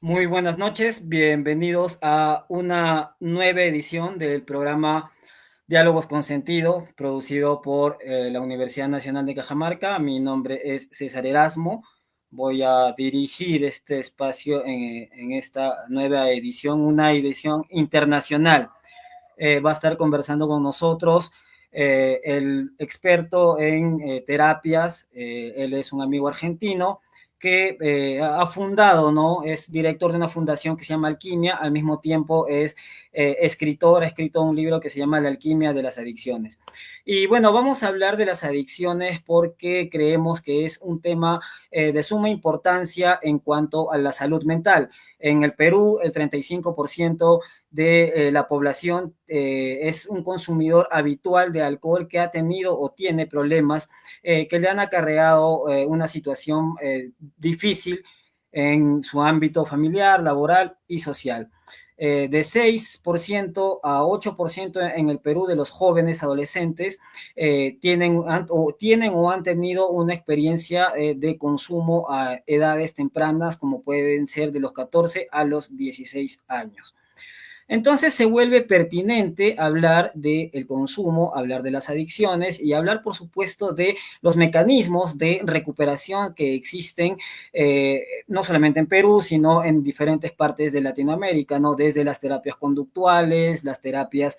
Muy buenas noches, bienvenidos a una nueva edición del programa Diálogos con Sentido, producido por la Universidad Nacional de Cajamarca. Mi nombre es César Erasmo. Voy a dirigir este espacio en esta nueva edición, una edición internacional. Va a estar conversando con nosotros el experto en terapias. Él es un amigo argentino que ha fundado, ¿no? Es director de una fundación que se llama Alquimia, al mismo tiempo es escritor, ha escrito un libro que se llama La Alquimia de las Adicciones. Y bueno, vamos a hablar de las adicciones porque creemos que es un tema de suma importancia en cuanto a la salud mental. En el Perú, el 35% de la población es un consumidor habitual de alcohol que ha tenido o tiene problemas que le han acarreado una situación difícil en su ámbito familiar, laboral y social. De 6% a 8% en el Perú de los jóvenes adolescentes tienen o han tenido una experiencia de consumo a edades tempranas, como pueden ser de los 14 a los 16 años. Entonces se vuelve pertinente hablar del consumo, hablar de las adicciones y hablar, por supuesto, de los mecanismos de recuperación que existen, no solamente en Perú, sino en diferentes partes de Latinoamérica, ¿no? Desde las terapias conductuales, las terapias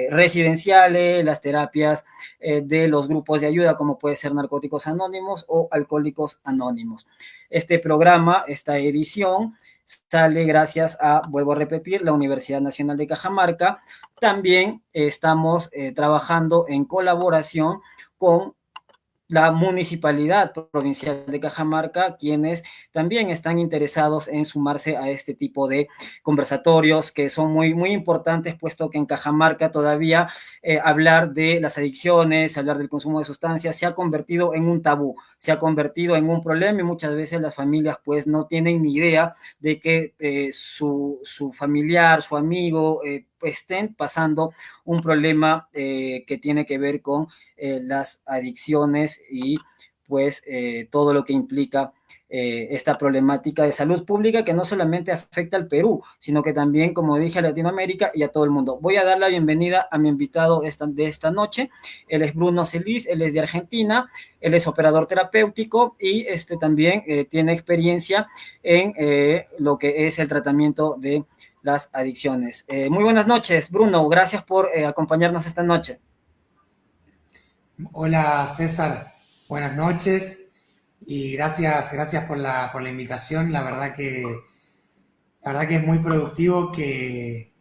residenciales, las terapias de los grupos de ayuda, como puede ser Narcóticos Anónimos o Alcohólicos Anónimos. Este programa, esta edición, sale gracias a, vuelvo a repetir, la Universidad Nacional de Cajamarca. También estamos trabajando en colaboración con la Municipalidad Provincial de Cajamarca, quienes también están interesados en sumarse a este tipo de conversatorios que son muy, muy importantes, puesto que en Cajamarca todavía hablar de las adicciones, hablar del consumo de sustancias, se ha convertido en un tabú, se ha convertido en un problema y muchas veces las familias pues no tienen ni idea de que su familiar, su amigo, estén pasando un problema que tiene que ver con las adicciones y pues todo lo que implica esta problemática de salud pública que no solamente afecta al Perú, sino que también, como dije, a Latinoamérica y a todo el mundo. Voy a dar la bienvenida a mi invitado de esta noche. Él es Bruno Celis, él es de Argentina, él es operador terapéutico y también tiene experiencia en lo que es el tratamiento de las adicciones. Muy buenas noches, Bruno. Gracias por acompañarnos esta noche. Hola César, buenas noches y gracias por la invitación. La verdad que es muy productivo que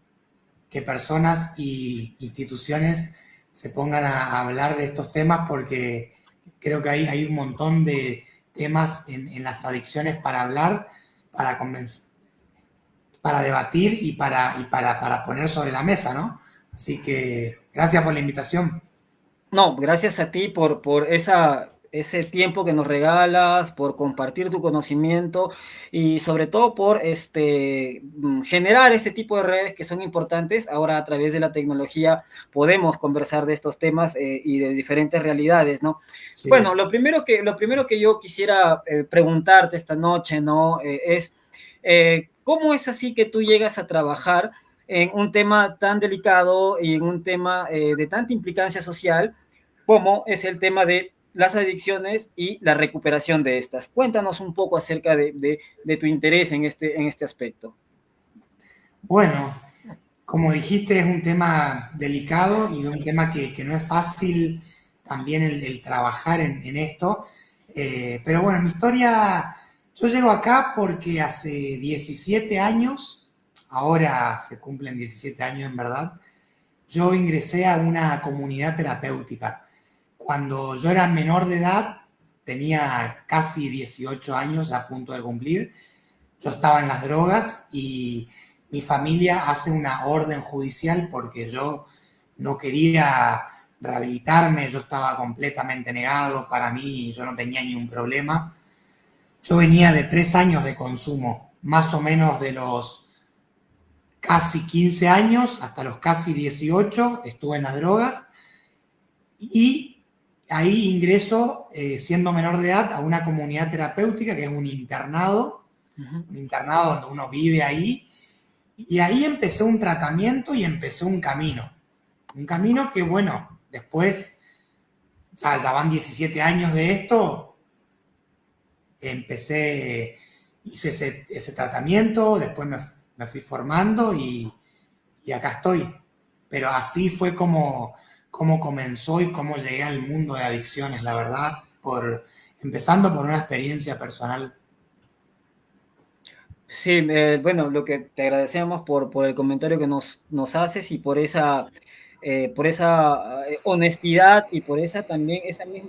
personas y instituciones se pongan a hablar de estos temas porque creo que hay un montón de temas en las adicciones para hablar, para, para debatir para poner sobre la mesa, ¿no? Así que gracias por la invitación. No, gracias a ti por ese tiempo que nos regalas, por compartir tu conocimiento y sobre todo por generar este tipo de redes que son importantes. Ahora a través de la tecnología podemos conversar de estos temas y de diferentes realidades, ¿no? Bueno, Sí. lo primero que yo quisiera preguntarte esta noche, ¿no? ¿Cómo es así que tú llegas a trabajar en un tema tan delicado y en un tema de tanta implicancia social, como es el tema de las adicciones y la recuperación de estas? Cuéntanos un poco acerca de tu interés en este aspecto. Bueno, como dijiste, es un tema delicado y un tema que no es fácil también el trabajar en esto. Pero bueno, mi historia, yo llego acá porque hace 17 años, ahora se cumplen 17 años en verdad, yo ingresé a una comunidad terapéutica. Cuando yo era menor de edad, tenía casi 18 años a punto de cumplir, yo estaba en las drogas y mi familia hace una orden judicial porque yo no quería rehabilitarme, yo estaba completamente negado, para mí yo no tenía ni un problema. Yo venía de 3 años de consumo, más o menos de los casi 15 años hasta los casi 18 estuve en las drogas y ahí ingreso, siendo menor de edad, a una comunidad terapéutica que es un internado un internado donde uno vive ahí. Y ahí empecé un tratamiento y empecé un camino. Un camino que, bueno, después, ya van 17 años de esto, hice ese tratamiento, después me fui formando y acá estoy. Pero así fue como comenzó y cómo llegué al mundo de adicciones, la verdad, empezando por una experiencia personal. Sí, bueno, lo que te agradecemos por el comentario que nos haces y por esa honestidad y por esa también,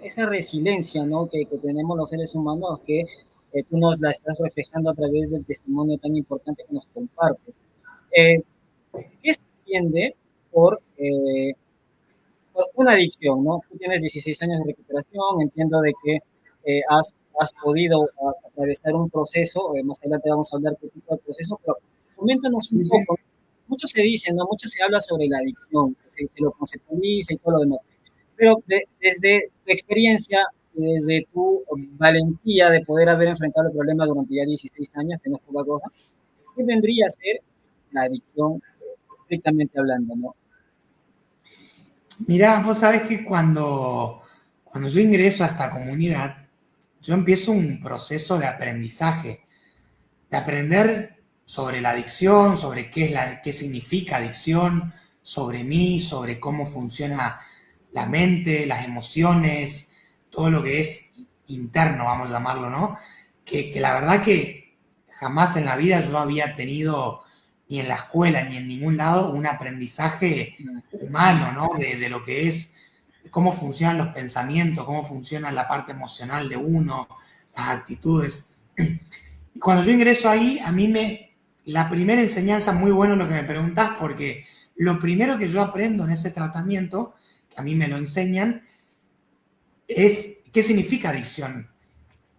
esa resiliencia, ¿no? Que tenemos los seres humanos, que tú nos la estás reflejando a través del testimonio tan importante que nos compartes. Eh, ¿Qué se entiende por una adicción, ¿no? Tú tienes 16 años de recuperación, entiendo de que has podido atravesar un proceso, más adelante vamos a hablar qué tipo de proceso, pero coméntanos un Sí, sí. poco. Mucho se dice, ¿no? Mucho se habla sobre la adicción, se lo conceptualiza y todo lo demás, pero desde tu experiencia y desde tu valentía de poder haber enfrentado el problema durante ya 16 años, que no es poca cosa, ¿qué vendría a ser la adicción, estrictamente hablando, ¿no? Mirá, vos sabés que cuando yo ingreso a esta comunidad, yo empiezo un proceso de aprendizaje, de aprender sobre la adicción, sobre qué significa adicción, sobre mí, sobre cómo funciona la mente, las emociones, todo lo que es interno, vamos a llamarlo, ¿no? Que la verdad que jamás en la vida yo había tenido, ni en la escuela, ni en ningún lado, un aprendizaje humano, ¿no? De lo que es, de cómo funcionan los pensamientos, cómo funciona la parte emocional de uno, las actitudes. Y cuando yo ingreso ahí, la primera enseñanza, muy bueno lo que me preguntás, porque lo primero que yo aprendo en ese tratamiento, que a mí me lo enseñan, es qué significa adicción.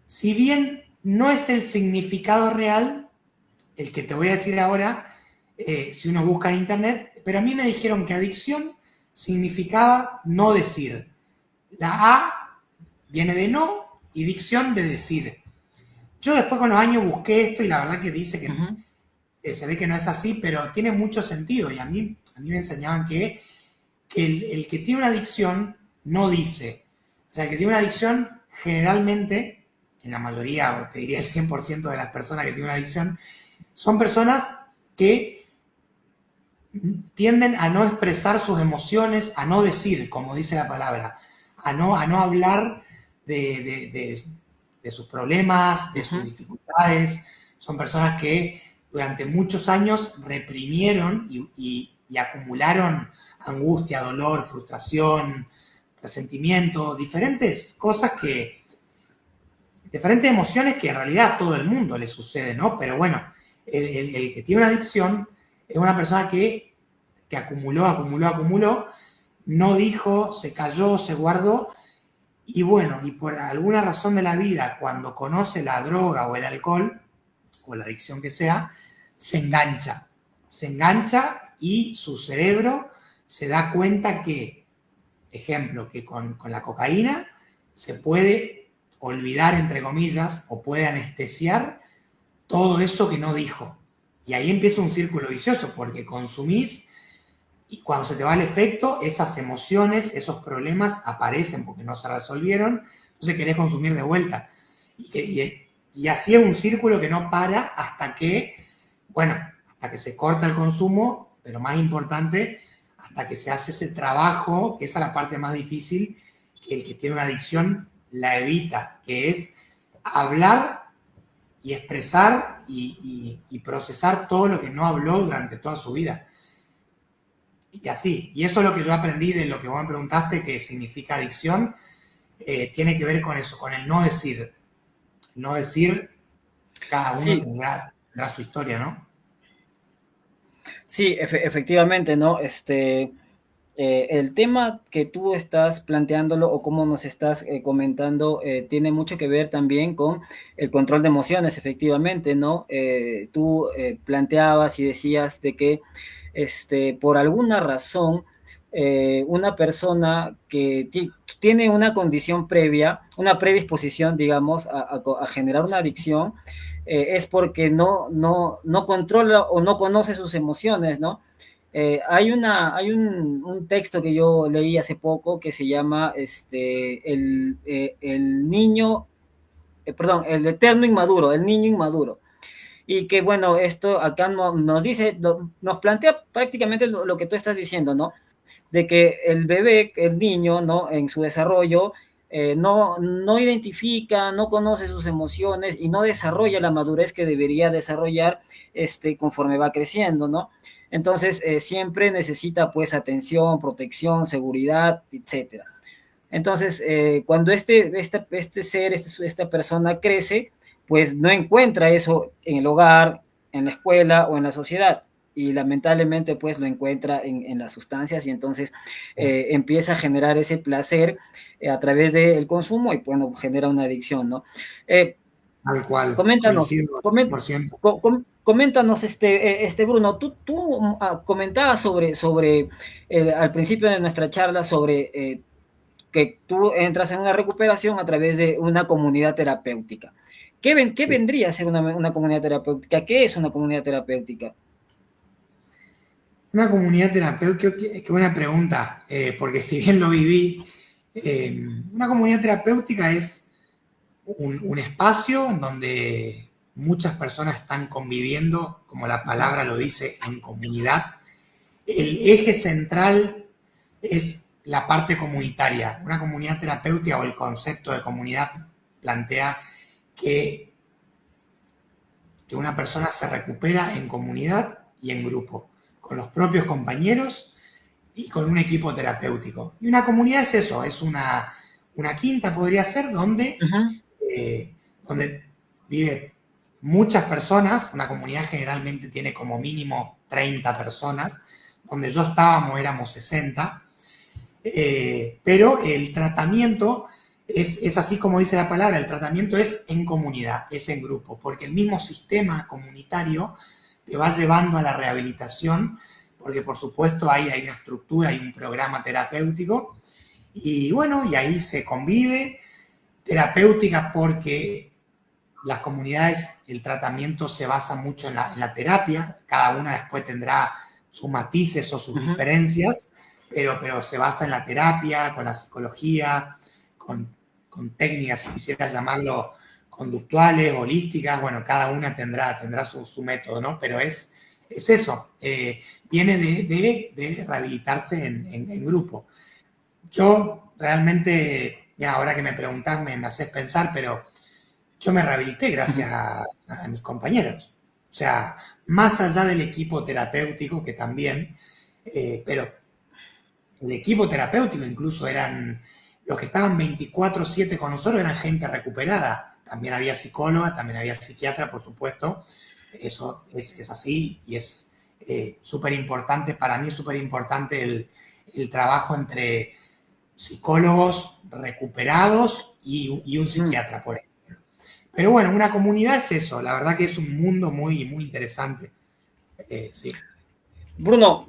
Si bien no es el significado real, el que te voy a decir ahora, si uno busca en internet, pero a mí me dijeron que adicción significaba no decir. La A viene de no y dicción de decir. Yo después con los años busqué esto y la verdad que dice Uh que -huh. se ve que no es así, pero tiene mucho sentido. Y a mí me enseñaban que el que tiene una adicción no dice. O sea, el que tiene una adicción generalmente, en la mayoría, o te diría el 100% de las personas que tienen una adicción, son personas que tienden a no expresar sus emociones, a no decir, como dice la palabra, a no hablar de sus problemas, Uh de sus -huh. dificultades. Son personas que durante muchos años reprimieron y acumularon angustia, dolor, frustración, resentimiento, diferentes emociones que en realidad a todo el mundo le sucede, ¿no? Pero bueno, el que tiene una adicción es una persona que acumuló, no dijo, se cayó, se guardó, y bueno, y por alguna razón de la vida, cuando conoce la droga o el alcohol, o la adicción que sea, se engancha y su cerebro se da cuenta que, ejemplo, que con la cocaína se puede olvidar, entre comillas, o puede anestesiar todo eso que no dijo. Y ahí empieza un círculo vicioso, porque consumís y cuando se te va el efecto, esas emociones, esos problemas aparecen porque no se resolvieron, entonces querés consumir de vuelta. Y así es un círculo que no para hasta que se corta el consumo, pero más importante, hasta que se hace ese trabajo, que esa es la parte más difícil, que el que tiene una adicción la evita, que es hablar y expresar y procesar todo lo que no habló durante toda su vida. Y así, y eso es lo que yo aprendí de lo que vos me preguntaste, que significa adicción, tiene que ver con eso, con el no decir. No decir, cada uno Sí, tendrá su historia, ¿no? sí, efectivamente, ¿no? El tema que tú estás planteándolo o cómo nos estás comentando tiene mucho que ver también con el control de emociones, efectivamente, ¿no? Tú planteabas y decías de que por alguna razón una persona que tiene una condición previa, una predisposición, digamos, a generar una adicción, es porque no controla o no conoce sus emociones, ¿no? Hay un texto que yo leí hace poco que se llama el niño, perdón, el eterno inmaduro, el niño inmaduro. Y que bueno, esto acá nos dice, nos plantea prácticamente lo que tú estás diciendo, ¿no? De que el bebé, el niño, ¿no? En su desarrollo, no identifica, no conoce sus emociones y no desarrolla la madurez que debería desarrollar conforme va creciendo, ¿no? Entonces, siempre necesita pues atención, protección, seguridad, etcétera. Entonces, cuando este ser, esta persona crece, pues no encuentra eso en el hogar, en la escuela o en la sociedad. Y lamentablemente, pues lo encuentra en las sustancias y entonces empieza a generar ese placer a través del consumo y, bueno, genera una adicción, ¿no? Eh, Tal cual, coméntanos, coincido comént, 100%. coméntanos, Bruno, tú comentabas sobre al principio de nuestra charla sobre que tú entras en una recuperación a través de una comunidad terapéutica. ¿Qué Sí. vendría a ser una comunidad terapéutica? ¿Qué es una comunidad terapéutica? Una comunidad terapéutica, qué buena pregunta, porque si bien lo viví, una comunidad terapéutica es un espacio en donde muchas personas están conviviendo, como la palabra lo dice, en comunidad. El eje central es la parte comunitaria. Una comunidad terapéutica o el concepto de comunidad plantea que, que una persona se recupera en comunidad y en grupo, con los propios compañeros y con un equipo terapéutico. Y una comunidad es eso, es una quinta, podría ser, Ujú. donde vive muchas personas. Una comunidad generalmente tiene como mínimo 30 personas, donde yo estábamos éramos 60, pero el tratamiento es así como dice la palabra, el tratamiento es en comunidad, es en grupo, porque el mismo sistema comunitario te va llevando a la rehabilitación, porque por supuesto hay una estructura, hay un programa terapéutico, y bueno, y ahí se convive terapéutica porque las comunidades, el tratamiento se basa mucho en la terapia, cada una después tendrá sus matices o sus Ujú. diferencias, pero se basa en la terapia, con la psicología, con técnicas, si quisiera llamarlo, conductuales, holísticas, bueno, cada una tendrá su método, ¿no? Pero es eso, viene de rehabilitarse en grupo. Yo realmente, ya ahora que me preguntás, me haces pensar, pero yo me rehabilité gracias a mis compañeros. O sea, más allá del equipo terapéutico, que también, pero el equipo terapéutico incluso eran, los que estaban 24/7 con nosotros eran gente recuperada. También había psicóloga, también había psiquiatra, por supuesto. Eso es así y es súper importante, para mí es súper importante el trabajo entre psicólogos recuperados y un Ujú. psiquiatra, por ejemplo. Pero bueno, una comunidad es eso, la verdad que es un mundo muy, muy interesante. Sí, Bruno,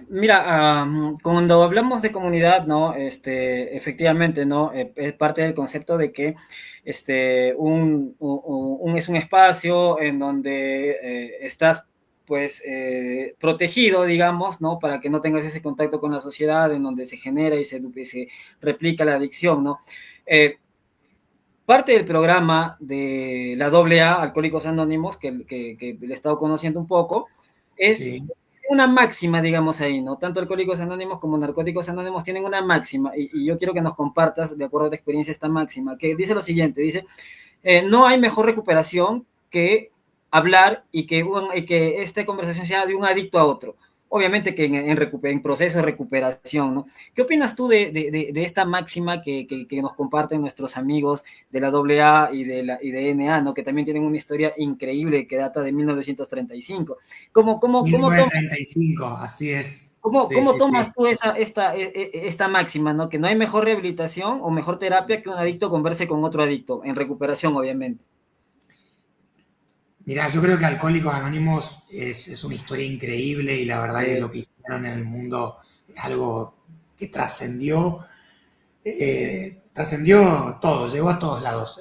mira, cuando hablamos de comunidad, ¿no? Efectivamente, ¿no? Es parte del concepto de que es un espacio en donde estás, pues, protegido, digamos, ¿no? Para que no tengas ese contacto con la sociedad, en donde se genera y se replica la adicción, ¿no? Eh, Parte del programa de la AA, Alcohólicos Anónimos, que le he estado conociendo un poco, es sí, una máxima, digamos ahí, ¿no? Tanto Alcohólicos Anónimos como Narcóticos Anónimos tienen una máxima, y yo quiero que nos compartas, de acuerdo a tu experiencia, esta máxima, que dice lo siguiente, dice, no hay mejor recuperación que hablar y que esta conversación sea de un adicto a otro. Obviamente que en proceso de recuperación, ¿no? ¿Qué opinas tú de esta máxima que nos comparten nuestros amigos de la AA y de NA, ¿no? Que también tienen una historia increíble que data de 1935. ¿Cómo 1935, así es. ¿Cómo, Sí, cómo sí, tomas sí. tú esta máxima, ¿no? Que no hay mejor rehabilitación o mejor terapia que un adicto converse con otro adicto, en recuperación, obviamente. Mirá, yo creo que Alcohólicos Anónimos es una historia increíble y la verdad que Sí. lo que hicieron en el mundo es algo que trascendió todo, llegó a todos lados.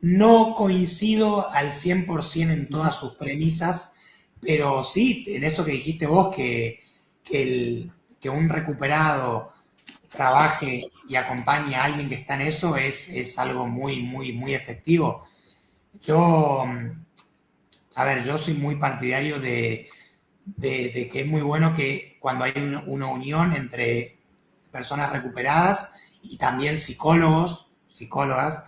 No coincido al 100% en todas sus premisas, pero sí, en eso que dijiste vos, que un recuperado trabaje y acompañe a alguien que está en eso es algo muy, muy, muy efectivo. Yo, a ver, yo soy muy partidario de que es muy bueno que cuando hay una unión entre personas recuperadas y también psicólogos, psicólogas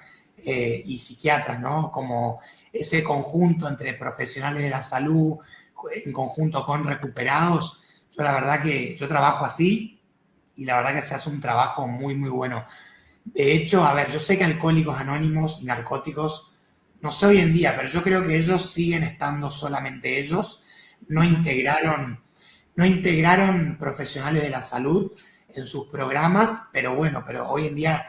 y psiquiatras, ¿no? Como ese conjunto entre profesionales de la salud en conjunto con recuperados. Yo la verdad que yo trabajo así y la verdad que se hace un trabajo muy, muy bueno. De hecho, a ver, yo sé que Alcohólicos Anónimos y Narcóticos, no sé hoy en día, pero yo creo que ellos siguen estando solamente ellos, no Ujú. integraron, no integraron profesionales de la salud en sus programas, pero bueno, pero hoy en día,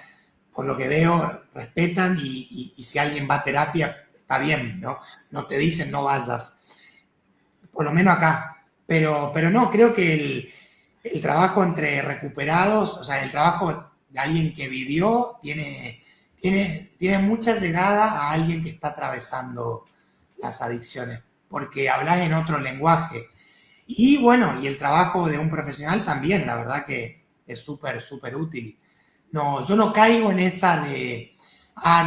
por lo que veo, respetan y si alguien va a terapia, está bien, ¿no? No te dicen no vayas, por lo menos acá. Pero no, creo que el trabajo entre recuperados, o sea, el trabajo de alguien que vivió, tiene mucha llegada a alguien que está atravesando las adicciones, porque hablas en otro lenguaje. Y bueno, y el trabajo de un profesional también, la verdad que es súper, súper útil. No, yo no caigo en esa de,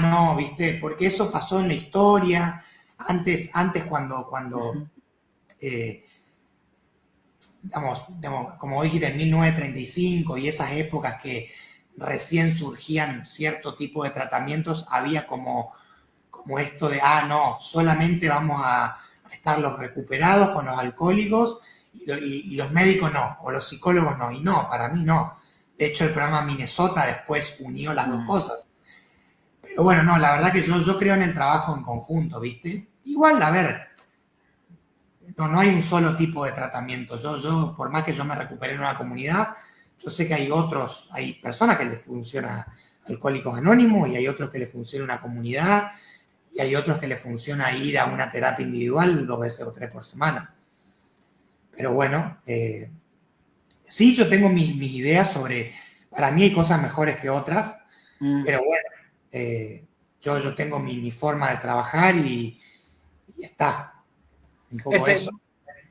no, viste, porque eso pasó en la historia, antes cuando Ujú. eh, digamos, como dijiste, en 1935 y esas épocas que recién surgían cierto tipo de tratamientos, había como esto de, no, solamente vamos a estar los recuperados con los alcohólicos y los médicos no, o los psicólogos no, y no, para mí no. De hecho, el programa Minnesota después unió las dos Mm. cosas. Pero bueno, no, la verdad que yo creo en el trabajo en conjunto, ¿viste? Igual, a ver, no hay un solo tipo de tratamiento. Por más que yo me recupere en una comunidad, yo sé que hay personas que les funciona Alcohólicos Anónimos y hay otros que les funciona una comunidad y hay otros que les funciona ir a una terapia individual 2 veces o 3 por semana. Pero bueno, sí, yo tengo mis ideas sobre, para mí hay cosas mejores que otras, Mm. pero bueno, yo tengo mi forma de trabajar y está, un poco Este, eso.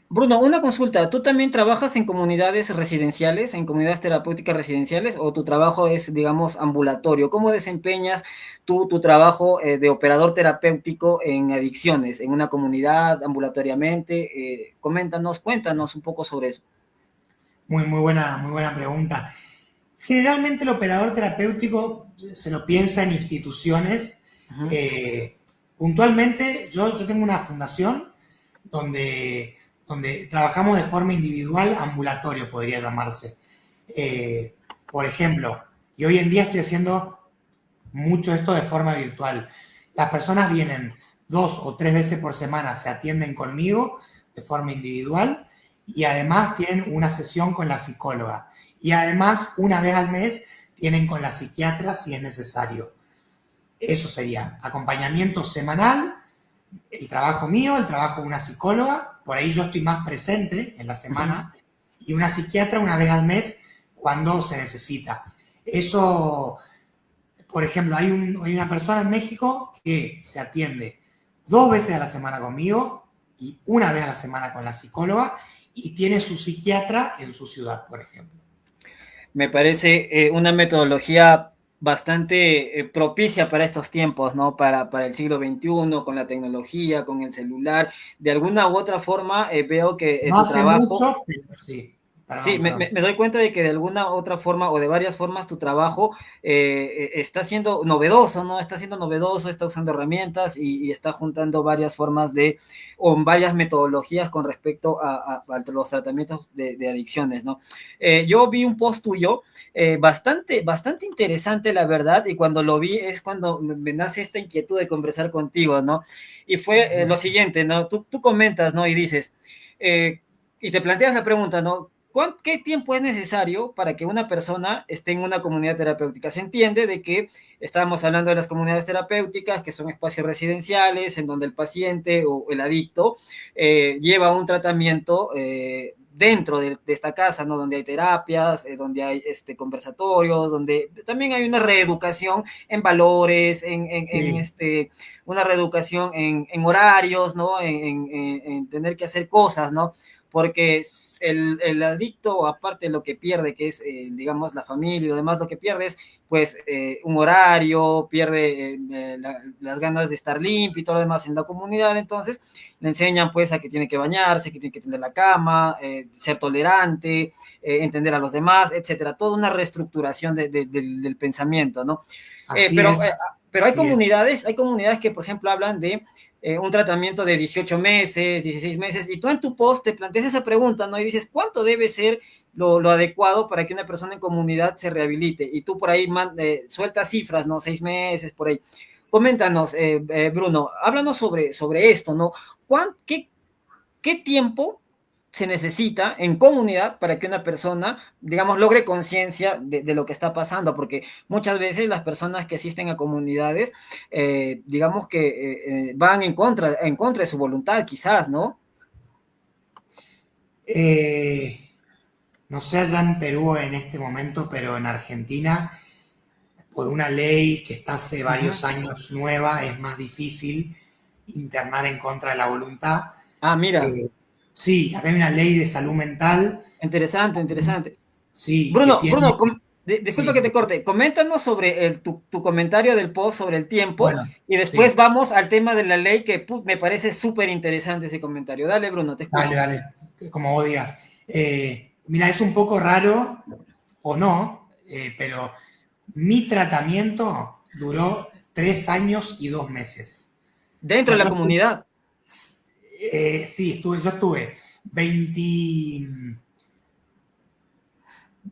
Bruno, una consulta. ¿Tú también trabajas en comunidades residenciales, en comunidades terapéuticas residenciales, o tu trabajo es, digamos, ambulatorio? ¿Cómo desempeñas tu trabajo de operador terapéutico en adicciones, en una comunidad, ambulatoriamente? Coméntanos, cuéntanos un poco sobre eso. Muy buena pregunta. Generalmente el operador terapéutico se lo piensa en instituciones. Ujú. Eh, Puntualmente, yo tengo una fundación donde, donde trabajamos de forma individual, ambulatorio podría llamarse. Eh, por ejemplo, y hoy en día estoy haciendo mucho esto de forma virtual. Las personas vienen 2 o 3 veces por semana, se atienden conmigo de forma individual y además tienen una sesión con la psicóloga. Y además, una vez al mes, tienen con la psiquiatra si es necesario. Eso sería acompañamiento semanal, el trabajo mío, el trabajo de una psicóloga, por ahí yo estoy más presente en la Ujú. semana, y una psiquiatra una vez al mes cuando se necesita. Eso, por ejemplo, hay una persona en México que se atiende 2 veces a la semana conmigo y una vez a la semana con la psicóloga y tiene su psiquiatra en su ciudad, por ejemplo. Me parece una metodología bastante propicia para estos tiempos, ¿no? Para el siglo XXI, con la tecnología, con el celular. De alguna u otra forma, veo que No tu hace trabajo. mucho, pero sí. Sí, Perdón, me, perdón. me- me doy cuenta de que de alguna otra forma o de varias formas tu trabajo está siendo novedoso, ¿no? Está siendo novedoso, está usando herramientas y está juntando varias formas o varias metodologías con respecto a los tratamientos de adicciones, ¿no? Yo vi un post tuyo bastante, bastante interesante, la verdad, y cuando lo vi es cuando me nace esta inquietud de conversar contigo, ¿no? Y fue lo siguiente, ¿no? Tú comentas, ¿no? Y dices, eh, y te planteas la pregunta, ¿no? ¿Qué tiempo es necesario para que una persona esté en una comunidad terapéutica? Se entiende de que estábamos hablando de las comunidades terapéuticas, que son espacios residenciales en donde el paciente o el adicto lleva un tratamiento dentro de esta casa, ¿no? Donde hay terapias, donde hay conversatorios, donde también hay una reeducación en valores, Sí. una reeducación en horarios, ¿no? En tener que hacer cosas, ¿no? Porque el adicto, aparte de lo que pierde, que es, digamos, la familia y lo demás, lo que pierde es, pues, un horario, pierde las ganas de estar limpio y todo lo demás en la comunidad. Entonces le enseñan, pues, a que tiene que bañarse, que tiene que tender la cama, ser tolerante, entender a los demás, etcétera. Toda una reestructuración del pensamiento, ¿no? Eh, Así pero, eh, es, pero así es. hay comunidades que, por ejemplo, hablan de un tratamiento de 18 meses, 16 meses, y tú en tu post te planteas esa pregunta, ¿no? Y dices, ¿cuánto debe ser lo adecuado para que una persona en comunidad se rehabilite? Y tú por ahí sueltas cifras, ¿no? 6 meses, por ahí. Coméntanos, Bruno, háblanos sobre esto, ¿no? ¿Qué tiempo se necesita en comunidad para que una persona, digamos, logre conciencia de lo que está pasando? Porque muchas veces las personas que asisten a comunidades, digamos que van en contra de su voluntad, quizás, ¿no? Eh, no sé allá en Perú en este momento, pero en Argentina, por una ley que está hace Uh -huh. varios años nueva, es más difícil internar en contra de la voluntad. Ah, mira, Eh, sí, acá hay una ley de salud mental, interesante, interesante. sí, que Bruno, tiene, disculpa que sí, te corte. Coméntanos sobre tu comentario del post sobre el tiempo bueno, y después sí, vamos al tema de la ley que me parece súper interesante ese comentario. Dale, Bruno, te dale, escucho. dale, como vos digas. Mira, es un poco raro o no, pero mi tratamiento duró 3 años y 2 meses. O Dentro de sea, la comunidad. sí, yo estuve 20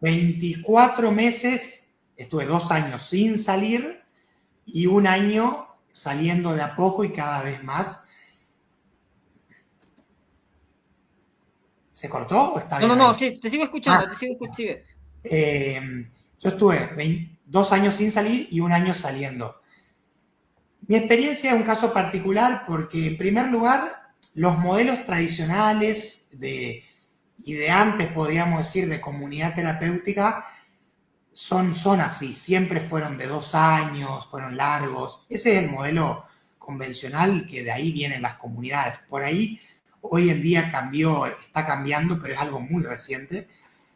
24 meses, estuve 2 años sin salir y un año saliendo de a poco y cada vez más. ¿Se cortó o está No, no, bien no, ahí? sí, te sigo escuchando, Ah, sigue. eh, yo estuve 2 años sin salir y un año saliendo. Mi experiencia es un caso particular porque, en primer lugar, los modelos tradicionales y de antes, podríamos decir, de comunidad terapéutica, son así, siempre fueron de 2 años, fueron largos. Ese es el modelo convencional que de ahí vienen las comunidades. Por ahí, hoy en día cambió, está cambiando, pero es algo muy reciente.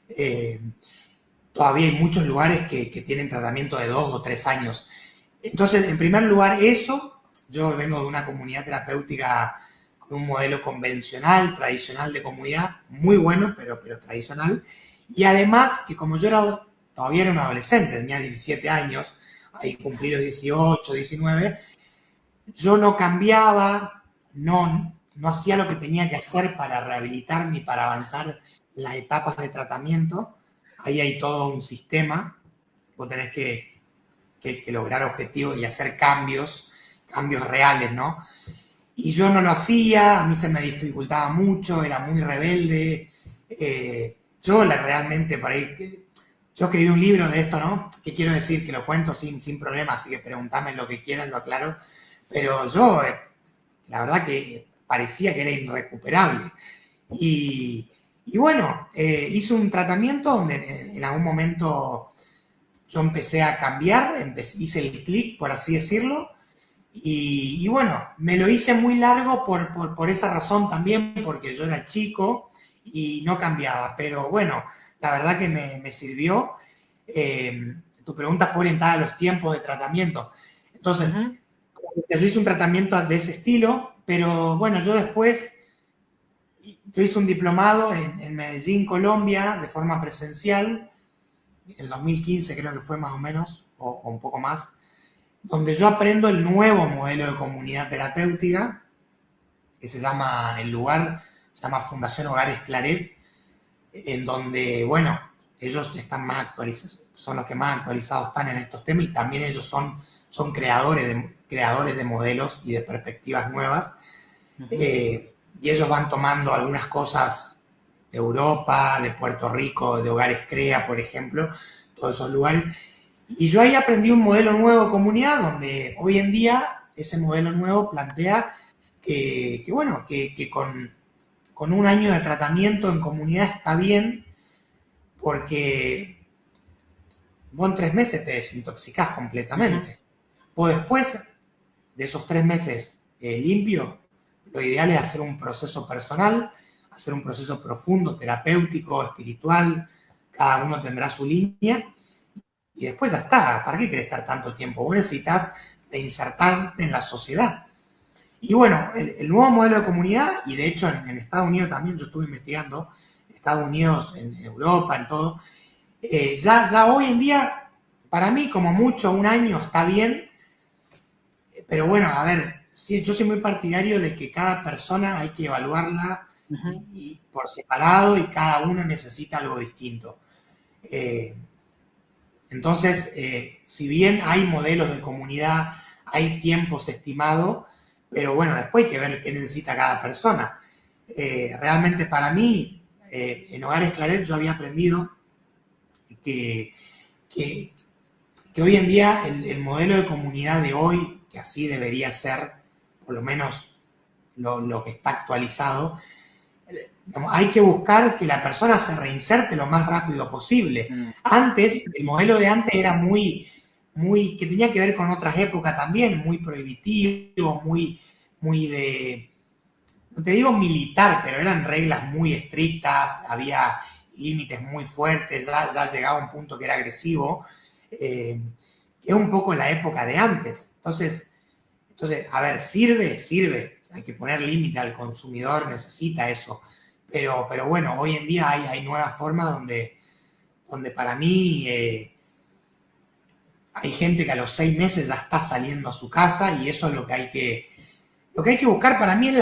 Eh, Todavía hay muchos lugares que tienen tratamiento de 2 o 3 años. Entonces, en primer lugar, eso, yo vengo de una comunidad terapéutica con un modelo convencional, tradicional de comunidad, muy bueno, pero tradicional. Y además, que como yo todavía era un adolescente, tenía 17 años, ahí cumplí los 18, 19, yo no cambiaba, no hacía lo que tenía que hacer para rehabilitarme y para avanzar las etapas de tratamiento. Ahí hay todo un sistema, vos tenés que lograr objetivos y hacer cambios reales, ¿no? Y yo no lo hacía, a mí se me dificultaba mucho, era muy rebelde. Realmente, por ahí, yo escribí un libro de esto, ¿no? Que quiero decir que lo cuento sin problema, así que preguntame lo que quieran, lo aclaro. Pero yo, la verdad que parecía que era irrecuperable. Y bueno, hice un tratamiento donde en algún momento yo empecé a cambiar, hice el clic, por así decirlo, y bueno, me lo hice muy largo por esa razón también, porque yo era chico y no cambiaba, pero bueno, la verdad que me sirvió. Tu pregunta fue orientada a los tiempos de tratamiento. Entonces, Ujú. yo hice un tratamiento de ese estilo, pero bueno, yo hice un diplomado en Medellín, Colombia, de forma presencial, en 2015 creo que fue más o menos, o un poco más, donde yo aprendo el nuevo modelo de comunidad terapéutica, que se llama Fundación Hogares Claret, en donde, bueno, ellos están más actualizados, son los que más actualizados están en estos temas y también ellos son creadores de modelos y de perspectivas nuevas. Ujú. Y ellos van tomando algunas cosas de Europa, de Puerto Rico, de Hogares CREA, por ejemplo, todos esos lugares. Y yo ahí aprendí un modelo nuevo de comunidad, donde hoy en día ese modelo nuevo plantea que bueno, que con un año de tratamiento en comunidad está bien, porque vos en 3 meses te desintoxicás completamente. O después de esos 3 meses limpio, lo ideal es hacer un proceso personal, hacer un proceso profundo, terapéutico, espiritual, cada uno tendrá su línea, y después ya está. ¿Para qué querés estar tanto tiempo? Vos necesitas insertarte en la sociedad. Y bueno, el nuevo modelo de comunidad, y de hecho en Estados Unidos también, yo estuve investigando, en Estados Unidos, en Europa, en todo, ya hoy en día, para mí como mucho un año está bien, pero bueno, a ver, sí, yo soy muy partidario de que cada persona hay que evaluarla y por separado, y cada uno necesita algo distinto. Entonces, si bien hay modelos de comunidad, hay tiempos estimados, pero bueno, después hay que ver qué necesita cada persona. Realmente para mí, en Hogares Claret yo había aprendido que, que, que hoy en día el modelo de comunidad de hoy, que así debería ser, por lo menos lo que está actualizado, hay que buscar que la persona se reinserte lo más rápido posible. Antes, el modelo de antes era muy, que tenía que ver con otras épocas también, muy prohibitivo, muy de, no te digo militar, pero eran reglas muy estrictas, había límites muy fuertes, ya llegaba a un punto que era agresivo, que es un poco la época de antes. Entonces, a ver, sirve, hay que poner límite al consumidor, necesita eso. Pero bueno, hoy en día hay nuevas formas donde para mí hay gente que a los 6 meses ya está saliendo a su casa, y eso es lo que hay que buscar. Para mí es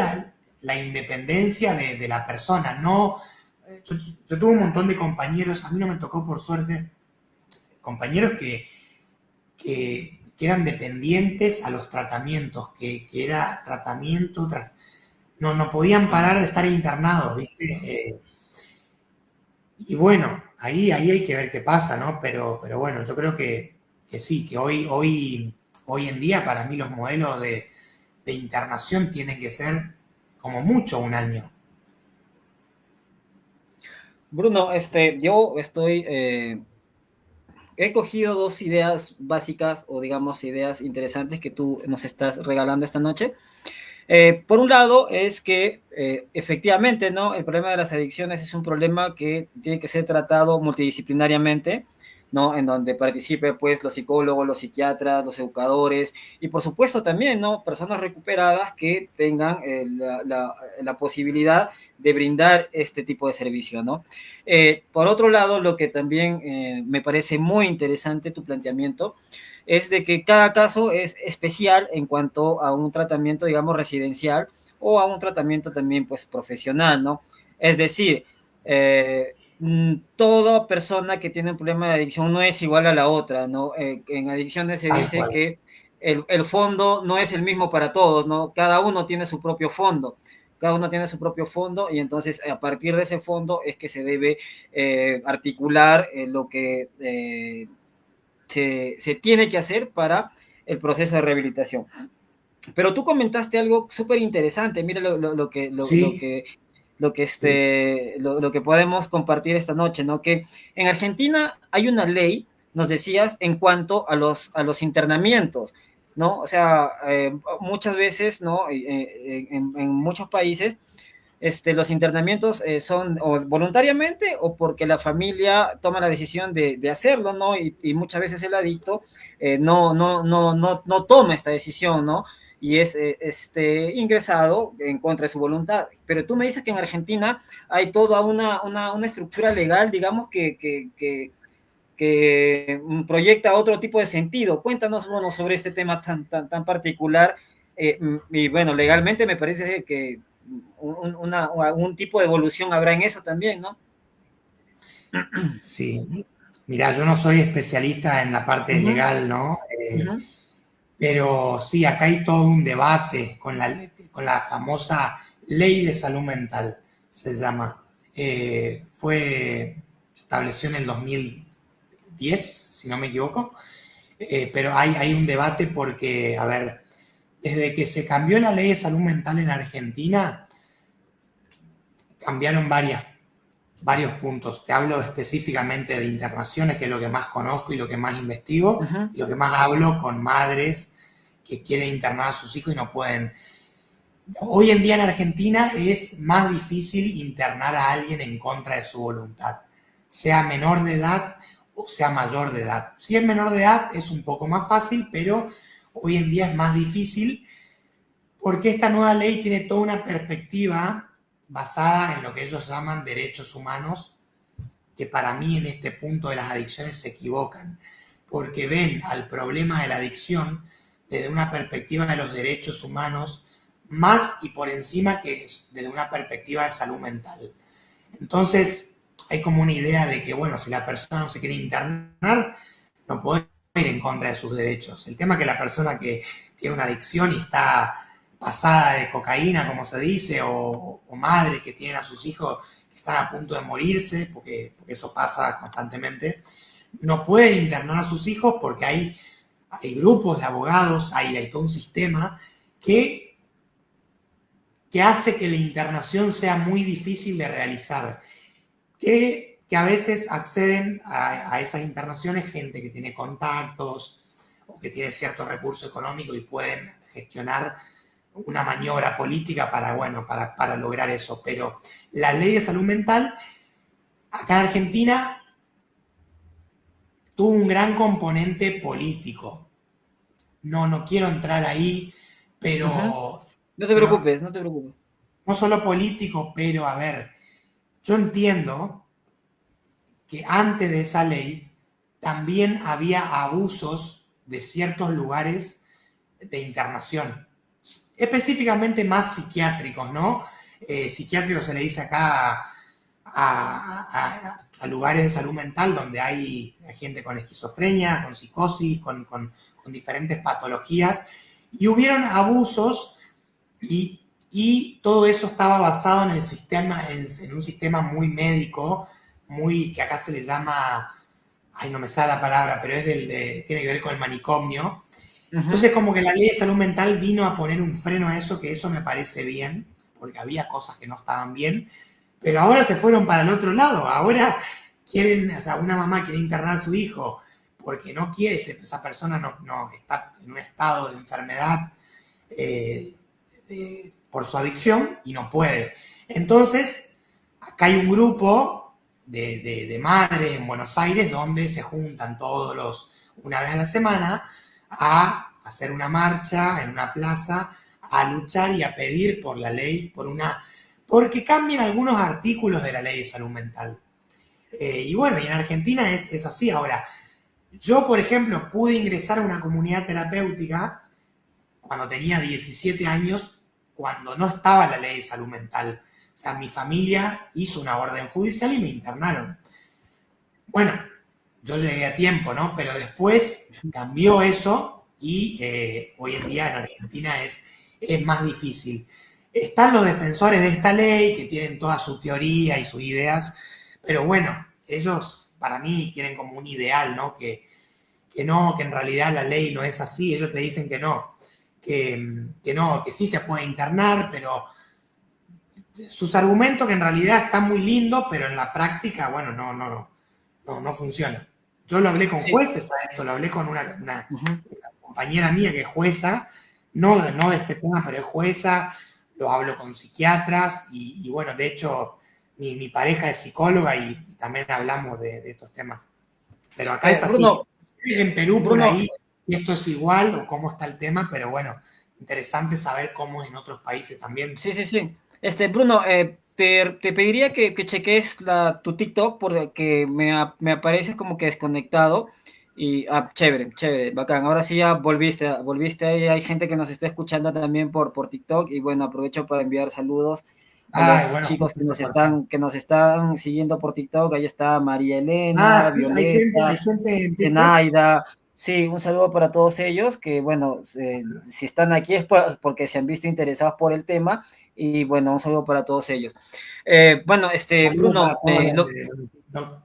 la independencia de la persona. No, yo tuve un montón de compañeros, a mí no me tocó por suerte, compañeros que eran dependientes a los tratamientos, que era tratamiento no podían parar de estar internados, ¿viste? Y bueno, ahí hay que ver qué pasa, ¿no? Pero bueno, yo creo que sí, que hoy en día para mí los modelos de internación tienen que ser como mucho un año. Bruno, yo he cogido dos ideas básicas o digamos ideas interesantes que tú nos estás regalando esta noche. Por un lado es que efectivamente, ¿no? El problema de las adicciones es un problema que tiene que ser tratado multidisciplinariamente, ¿no? En donde participe pues los psicólogos, los psiquiatras, los educadores y por supuesto también, ¿no? Personas recuperadas que tengan la posibilidad de brindar este tipo de servicio, ¿no? Por otro lado, lo que también me parece muy interesante tu planteamiento es de que cada caso es especial en cuanto a un tratamiento, digamos, residencial o a un tratamiento también, pues, profesional, ¿no? Es decir, toda persona que tiene un problema de adicción no es igual a la otra, ¿no? En adicciones se Tal dice cual. que el fondo no es el mismo para todos, ¿no? Cada uno tiene su propio fondo. Cada uno tiene su propio fondo y entonces a partir de ese fondo es que se debe articular lo que se tiene que hacer para el proceso de rehabilitación. Pero tú comentaste algo súper interesante, mira Sí, sí, lo que podemos compartir esta noche, ¿no? Que en Argentina hay una ley, nos decías, en cuanto a los internamientos, ¿no? O sea, muchas veces, ¿no? En muchos países los internamientos son o voluntariamente o porque la familia toma la decisión de hacerlo, ¿no? Y muchas veces el adicto no toma esta decisión, ¿no? Y es ingresado en contra de su voluntad. Pero tú me dices que en Argentina hay toda una estructura legal, digamos, que proyecta otro tipo de sentido. Cuéntanos, bueno, sobre este tema tan particular. Y bueno, legalmente me parece que un tipo de evolución habrá en eso también, ¿no? sí. Mirá, yo no soy especialista en la parte Uh-huh, legal, ¿no? uh-huh. Pero sí, acá hay todo un debate con la famosa ley de salud mental, se llama. Se estableció en el 2010, si no me equivoco. Pero hay un debate porque, a ver, desde que se cambió la ley de salud mental en Argentina, cambiaron varios puntos. Te hablo específicamente de internaciones, que es lo que más conozco y lo que más investigo, Ujú. y lo que más hablo con madres que quieren internar a sus hijos y no pueden. Hoy en día en Argentina es más difícil internar a alguien en contra de su voluntad, sea menor de edad o sea mayor de edad. Si es menor de edad es un poco más fácil, pero hoy en día es más difícil porque esta nueva ley tiene toda una perspectiva basada en lo que ellos llaman derechos humanos, que para mí en este punto de las adicciones se equivocan, porque ven al problema de la adicción desde una perspectiva de los derechos humanos más y por encima que desde una perspectiva de salud mental. Entonces, hay como una idea de que, bueno, si la persona no se quiere internar, no puede ir en contra de sus derechos. El tema es que la persona que tiene una adicción y está pasada de cocaína, como se dice, o madre que tienen a sus hijos que están a punto de morirse, porque eso pasa constantemente, no puede internar a sus hijos porque hay grupos de abogados, hay todo un sistema que, que hace que la internación sea muy difícil de realizar. Que a veces acceden a esas internaciones gente que tiene contactos o que tiene cierto recurso económico y pueden gestionar una maniobra política para, bueno, para lograr eso. Pero la ley de salud mental, acá en Argentina, tuvo un gran componente político. No quiero entrar ahí, Ujú. pero, No te pero preocupes, no te preocupes. no solo político, pero a ver, yo entiendo que antes de esa ley también había abusos de ciertos lugares de internación, específicamente más psiquiátricos, ¿no? Psiquiátrico se le dice acá a lugares de salud mental donde hay gente con esquizofrenia, con psicosis, con diferentes patologías, y hubieron abusos y todo eso estaba basado en el sistema, en un sistema muy médico, muy que acá se le llama, ay, no me sale la palabra, pero tiene que ver con el manicomio. Ujú. Entonces, como que la ley de salud mental vino a poner un freno a eso, que eso me parece bien, porque había cosas que no estaban bien, pero ahora se fueron para el otro lado. Ahora quieren, o sea, una mamá quiere internar a su hijo porque no quiere, esa persona no está en un estado de enfermedad eh, por su adicción y no puede. Entonces, acá hay un grupo de madres en Buenos Aires donde se juntan una vez a la semana, a hacer una marcha en una plaza, a luchar y a pedir por la ley, porque cambian algunos artículos de la ley de salud mental. Y bueno, y en Argentina es así. Ahora, yo, por ejemplo, pude ingresar a una comunidad terapéutica cuando tenía 17 años, cuando no estaba la ley de salud mental. O sea, mi familia hizo una orden judicial y me internaron. Bueno, yo llegué a tiempo, ¿no? Pero después cambió eso y hoy en día en Argentina es más difícil. Están los defensores de esta ley que tienen toda su teoría y sus ideas, pero bueno, ellos para mí quieren como un ideal, ¿no? Que no, que en realidad la ley no es así, ellos te dicen que no, que no, que sí se puede internar, pero sus argumentos que en realidad están muy lindos, pero en la práctica, bueno, no funciona. Yo lo hablé con Sí. jueces a esto, lo hablé con una Ujú. compañera mía que es jueza, no de este tema, pero es jueza, lo hablo con psiquiatras y bueno, de hecho mi pareja es psicóloga y también hablamos de estos temas. Pero acá es así. Bruno, En Perú por Bruno, ahí, si esto es igual o cómo está el tema, pero bueno, interesante saber cómo es en otros países también. sí, sí, sí. Bruno, te pediría que cheques tu TikTok porque me aparece como que desconectado. Y, chévere, chévere, bacán. Ahora sí ya volviste ahí. Hay gente que nos está escuchando también por TikTok. Y bueno, aprovecho para enviar saludos a Ay, los bueno, chicos justo que eso corté. que nos están siguiendo por TikTok. Ahí está María Ah, Elena, sí, hay Violeta, gente en TikTok. Zenaida. Sí, un saludo para todos ellos, que bueno, si están aquí es porque se han visto interesados por el tema, y bueno, un saludo para todos ellos. Bueno, Saludos para Bruno, todos los de TikTok.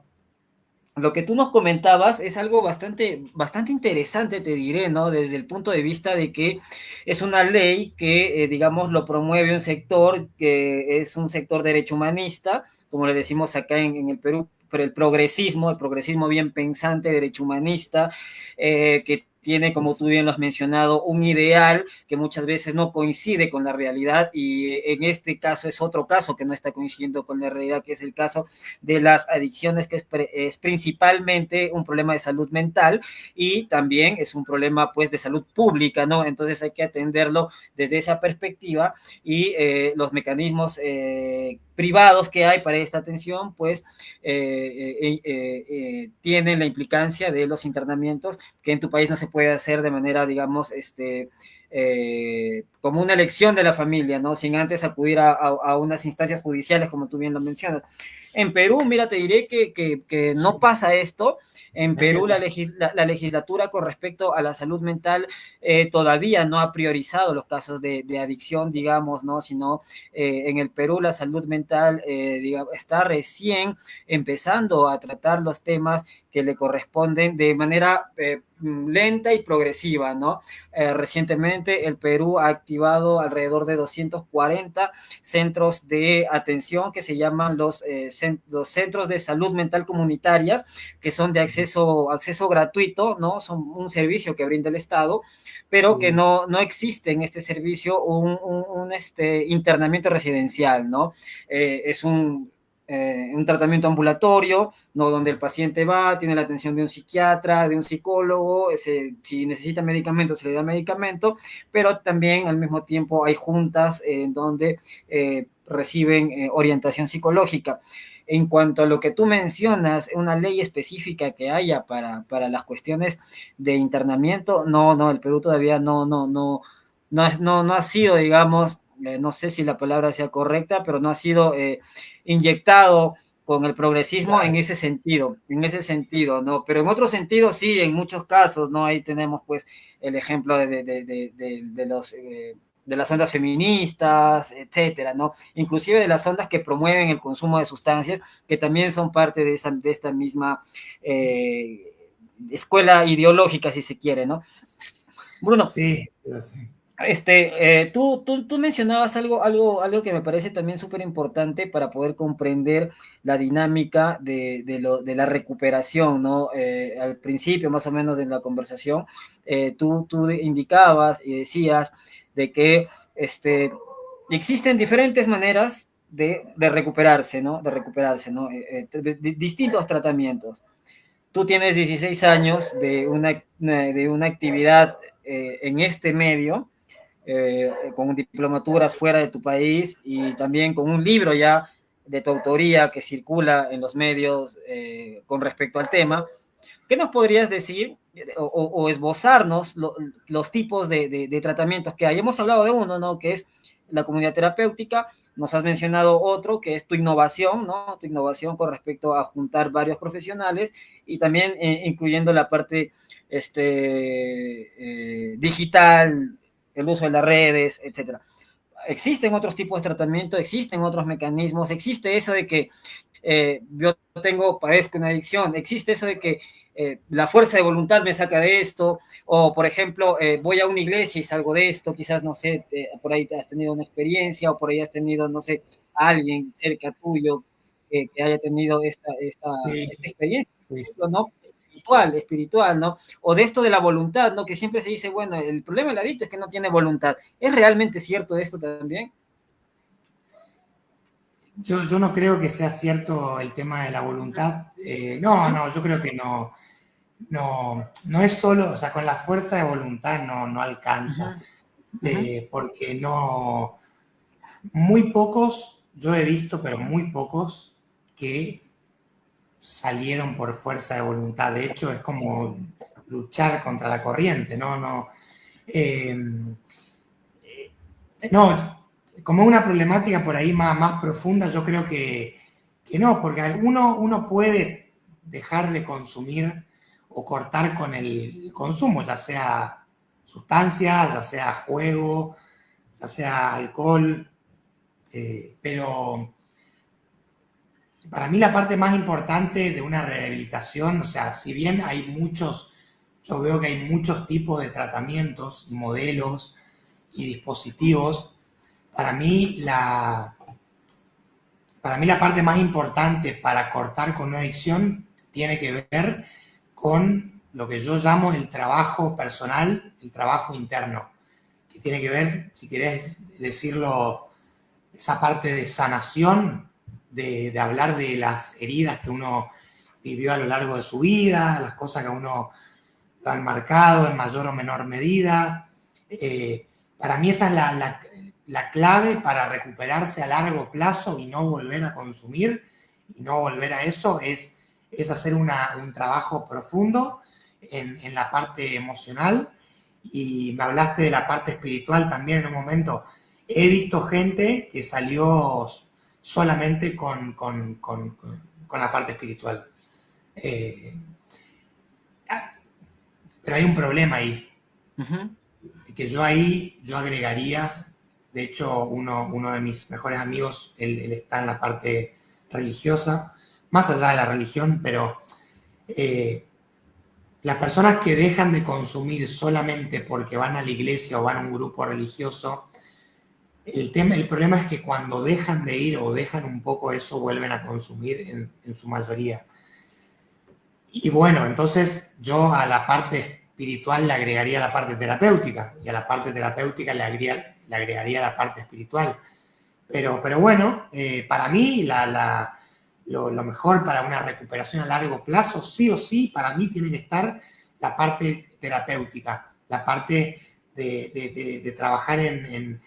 lo que tú nos comentabas es algo bastante interesante, te diré, ¿no? Desde el punto de vista de que es una ley que, digamos, lo promueve un sector que es un sector derecho humanista, como le decimos acá en el Perú, pero el progresismo bien pensante, derecho humanista, que tiene, como tú bien lo has mencionado, un ideal que muchas veces no coincide con la realidad y en este caso es otro caso que no está coincidiendo con la realidad, que es el caso de las adicciones, que es principalmente un problema de salud mental y también es un problema pues de salud pública, ¿no? Entonces hay que atenderlo desde esa perspectiva y los mecanismos privados que hay para esta atención, pues tienen la implicancia de los internamientos que en tu país no se puede hacer de manera, digamos, como una elección de la familia, ¿no? Sin antes acudir a unas instancias judiciales, como tú bien lo mencionas. En Perú, mira, te diré que no pasa esto. En Perú la legislatura con respecto a la salud mental todavía no ha priorizado los casos de adicción, digamos, ¿no? Sino en el Perú la salud mental digamos, está recién empezando a tratar los temas que le corresponden de manera lenta y progresiva, ¿no? Recientemente el Perú ha activado alrededor de 240 centros de atención que se llaman los centros de salud mental comunitarias, que son de acceso gratuito, ¿no? Son un servicio que brinda el Estado, pero que Sí, no existe en este servicio internamiento residencial, ¿no? Es un tratamiento ambulatorio, ¿no? Donde el paciente va, tiene la atención de un psiquiatra, de un psicólogo, si necesita medicamento, se le da medicamento, pero también al mismo tiempo hay juntas en donde reciben orientación psicológica. En cuanto a lo que tú mencionas, una ley específica que haya para las cuestiones de internamiento, no, el Perú todavía no ha sido, digamos, no sé si la palabra sea correcta, pero no ha sido inyectado con el progresismo claro. en ese sentido, ¿no? Pero en otros sentidos sí, en muchos casos, ¿no? Ahí tenemos pues el ejemplo de las ondas feministas, etcétera, ¿no? Inclusive de las ondas que promueven el consumo de sustancias, que también son parte de esta misma escuela ideológica, si se quiere, ¿no? Bruno, Sí, sí. tú mencionabas algo que me parece también súper importante para poder comprender la dinámica de la recuperación, ¿no? Al principio, más o menos, de la conversación, tú indicabas y decías de que existen diferentes maneras de recuperarse, ¿no? De recuperarse, ¿no? Distintos tratamientos. Tú tienes 16 años de una actividad en este medio, con diplomaturas fuera de tu país y también con un libro ya de tu autoría que circula en los medios con respecto al tema. ¿Qué nos podrías decir o esbozarnos los tipos de tratamientos que hay? Hemos hablado de uno, ¿no? Que es la comunidad terapéutica. Nos has mencionado otro, que es tu innovación, ¿no? Tu innovación con respecto a juntar varios profesionales y también incluyendo la parte digital, el uso de las redes, etcétera. Existen otros tipos de tratamiento, existen otros mecanismos, existe eso de que yo padezco una adicción, existe eso de que la fuerza de voluntad me saca de esto, o por ejemplo, voy a una iglesia y salgo de esto, quizás, no sé, por ahí has tenido una experiencia, o por ahí has tenido, no sé, alguien cerca tuyo que haya tenido Sí, esta experiencia, sí, sí. ¿no? Espiritual, ¿no? O de esto de la voluntad, ¿no? Que siempre se dice, bueno, el problema del adicto es que no tiene voluntad. ¿Es realmente cierto esto también? Yo no creo que sea cierto el tema de la voluntad. No, Ujú, no, yo creo que no, no es solo, o sea, con la fuerza de voluntad no alcanza, ujú, ujú. porque no, muy pocos, yo he visto, pero muy pocos que salieron por fuerza de voluntad. De hecho, es como luchar contra la corriente, ¿no? No, eh, no, como una problemática por ahí más profunda, yo creo que no, porque uno puede dejar de consumir o cortar con el consumo, ya sea sustancias, ya sea juego, ya sea alcohol, pero Para mí la parte más importante de una rehabilitación, o sea, si bien hay muchos, yo veo que hay muchos tipos de tratamientos y modelos y dispositivos, para mí la, para mí la parte más importante para cortar con una adicción tiene que ver con lo que yo llamo el trabajo personal, el trabajo interno, que tiene que ver, si querés decirlo, esa parte de sanación, de hablar de las heridas que uno vivió a lo largo de su vida, las cosas que a uno lo han marcado en mayor o menor medida. Para mí esa es la clave para recuperarse a largo plazo y no volver a consumir y no volver a eso, es hacer un trabajo profundo en la parte emocional. Y me hablaste de la parte espiritual también en un momento. He visto gente que salió solamente con la parte espiritual. Eh, pero hay un problema ahí, Ujú. que yo agregaría, de hecho uno de mis mejores amigos, él está en la parte religiosa, más allá de la religión, pero eh, las personas que dejan de consumir solamente porque van a la iglesia o van a un grupo religioso, el problema es que cuando dejan de ir o dejan un poco eso, vuelven a consumir en su mayoría. Y bueno, entonces yo a la parte espiritual le agregaría la parte terapéutica y a la parte terapéutica le agregaría la parte espiritual. Pero bueno, para mí lo mejor para una recuperación a largo plazo, sí o sí, para mí tiene que estar la parte terapéutica, la parte de trabajar en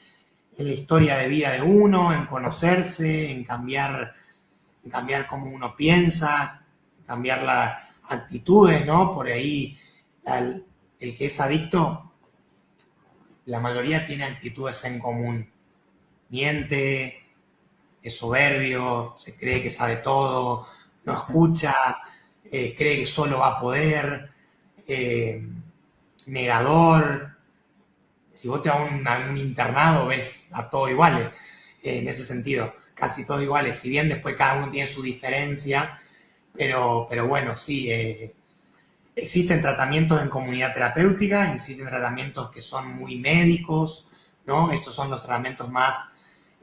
la historia de vida de uno, en conocerse, en cambiar cómo uno piensa, cambiar las actitudes, ¿no? Por ahí el que es adicto, la mayoría tiene actitudes en común. Miente, es soberbio, se cree que sabe todo, no escucha, cree que solo va a poder, eh, negador. Si vos te vas a un internado, ves a todos iguales, en ese sentido, casi todos iguales, si bien después cada uno tiene su diferencia, pero bueno, sí, existen tratamientos en comunidad terapéutica, existen tratamientos que son muy médicos, ¿no? Estos son los tratamientos más,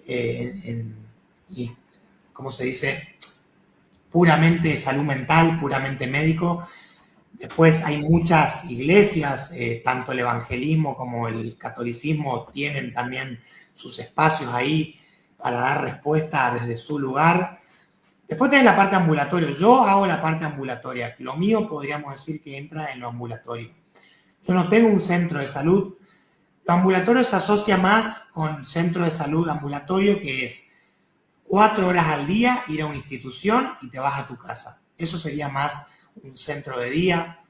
y, ¿cómo se dice? Puramente salud mental, puramente médico. Después hay muchas iglesias, tanto el evangelismo como el catolicismo tienen también sus espacios ahí para dar respuesta desde su lugar. Después tenés la parte ambulatoria. Yo hago la parte ambulatoria. Lo mío podríamos decir que entra en lo ambulatorio. Yo no tengo un centro de salud. Lo ambulatorio se asocia más con centro de salud ambulatorio, que es 4 horas al día ir a una institución y te vas a tu casa. Eso sería más un centro de día.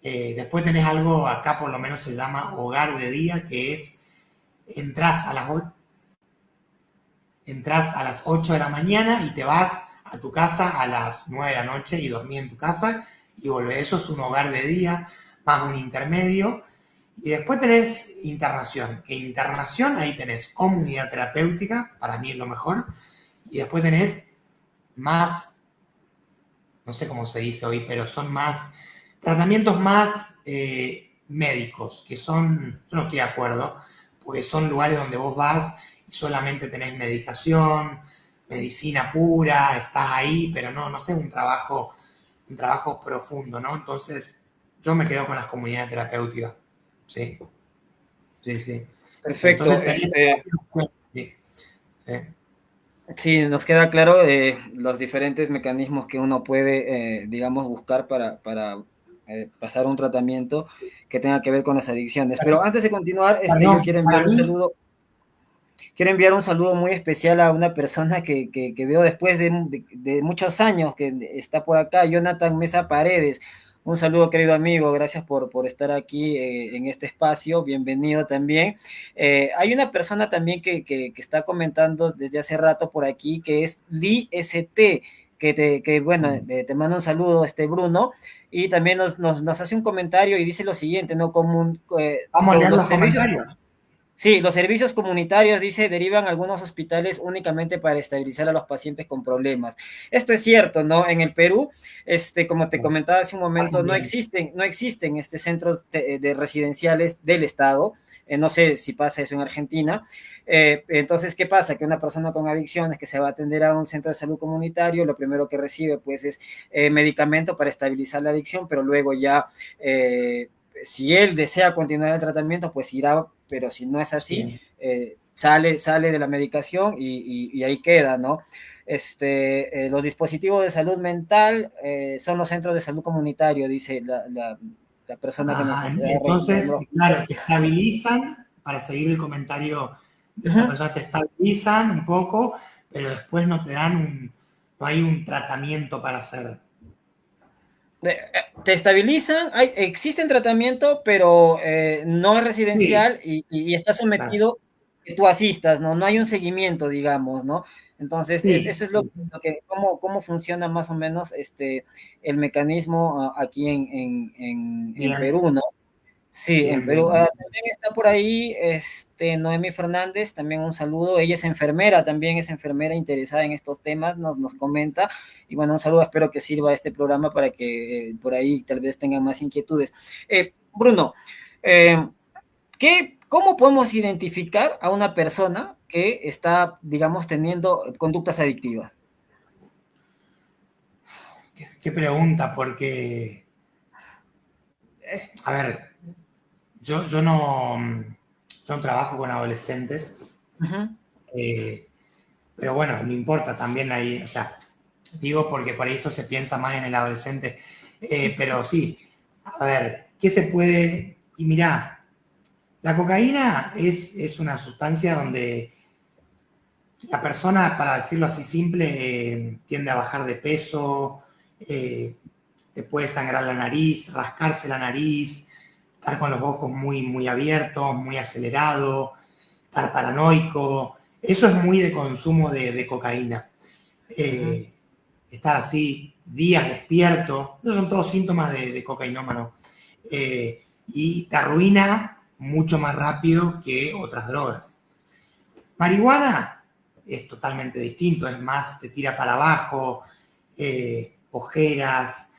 Después tenés algo, acá por lo menos se llama hogar de día, que es entras a las 8 de la mañana y te vas a tu casa a las 9 de la noche y dormís en tu casa y volvés. Eso es un hogar de día, más un intermedio. Y después tenés internación, que internación ahí tenés comunidad terapéutica, para mí es lo mejor, y después tenés más, no sé cómo se dice hoy, pero son más tratamientos más médicos, que son, yo no estoy de acuerdo, porque son lugares donde vos vas y solamente tenés medicación, medicina pura, estás ahí, pero no sé, un trabajo profundo, ¿no? Entonces, yo me quedo con las comunidades terapéuticas. Sí, sí, sí. Perfecto. Entonces, tenés... Sí, sí. Sí, nos queda claro los diferentes mecanismos que uno puede, digamos, buscar para pasar un tratamiento que tenga que ver con las adicciones. Pero antes de continuar, yo Perdón, para mí, quiero enviar un saludo muy especial a una persona que veo después de muchos años que está por acá, Jonathan Mesa Paredes. Un saludo, querido amigo, gracias por estar aquí en este espacio, bienvenido también. Hay una persona también que está comentando desde hace rato por aquí, que es Lee ST, bueno, te mando un saludo, Bruno, y también nos hace un comentario y dice lo siguiente, ¿no? vamos a leer Los los servicios comentarios. Sí, los servicios comunitarios, dice, derivan a algunos hospitales únicamente para estabilizar a los pacientes con problemas. Esto es cierto, ¿no? En el Perú, como te comentaba hace un momento, no existen centros de residenciales del Estado. No sé si pasa eso en Argentina. Entonces, ¿qué pasa? Que una persona con adicciones que se va a atender a un centro de salud comunitario, lo primero que recibe, pues, es medicamento para estabilizar la adicción, pero luego ya si él desea continuar el tratamiento, pues irá, pero si no es así, Sí. sale de la medicación y ahí queda, ¿no? Los dispositivos de salud mental son los centros de salud comunitario, dice la persona que nos Ajá, hace. entonces, claro, te estabilizan, para seguir el comentario de esta Uh-huh. persona, te estabilizan un poco, pero después no te dan no hay un tratamiento para hacer. Te estabilizan, existen tratamiento, pero no es Sí, residencial y está claro. sometido que tú asistas, ¿no? No hay un seguimiento, digamos, ¿no? Entonces, Sí, eso es cómo funciona más o menos el mecanismo aquí en bien, Perú, ¿no? Sí, en bien, Perú. bien. También está por ahí Noemi Fernández, también un saludo. Ella es enfermera, también es enfermera interesada en estos temas, nos comenta. Y bueno, un saludo, espero que sirva este programa para que por ahí tal vez tengan más inquietudes. Bruno, eh, ¿cómo podemos identificar a una persona que está, digamos, teniendo conductas adictivas? Qué pregunta, porque, a ver, yo no trabajo con adolescentes, Uh-huh. eh, pero bueno, no importa, también ahí, o sea, digo porque por ahí esto se piensa más en el adolescente, pero sí, a ver, ¿qué se puede? Y mirá, la cocaína es una sustancia donde la persona, para decirlo así simple, tiende a bajar de peso, eh, te puede sangrar la nariz, rascarse la nariz, estar con los ojos muy, muy abiertos, muy acelerado, estar paranoico. Eso es muy de consumo de cocaína. Uh-huh. Estar así días despierto, esos son todos síntomas de cocainómano. Y te arruina mucho más rápido que otras drogas. Marihuana es totalmente distinto, es más, te tira para abajo, ojeras,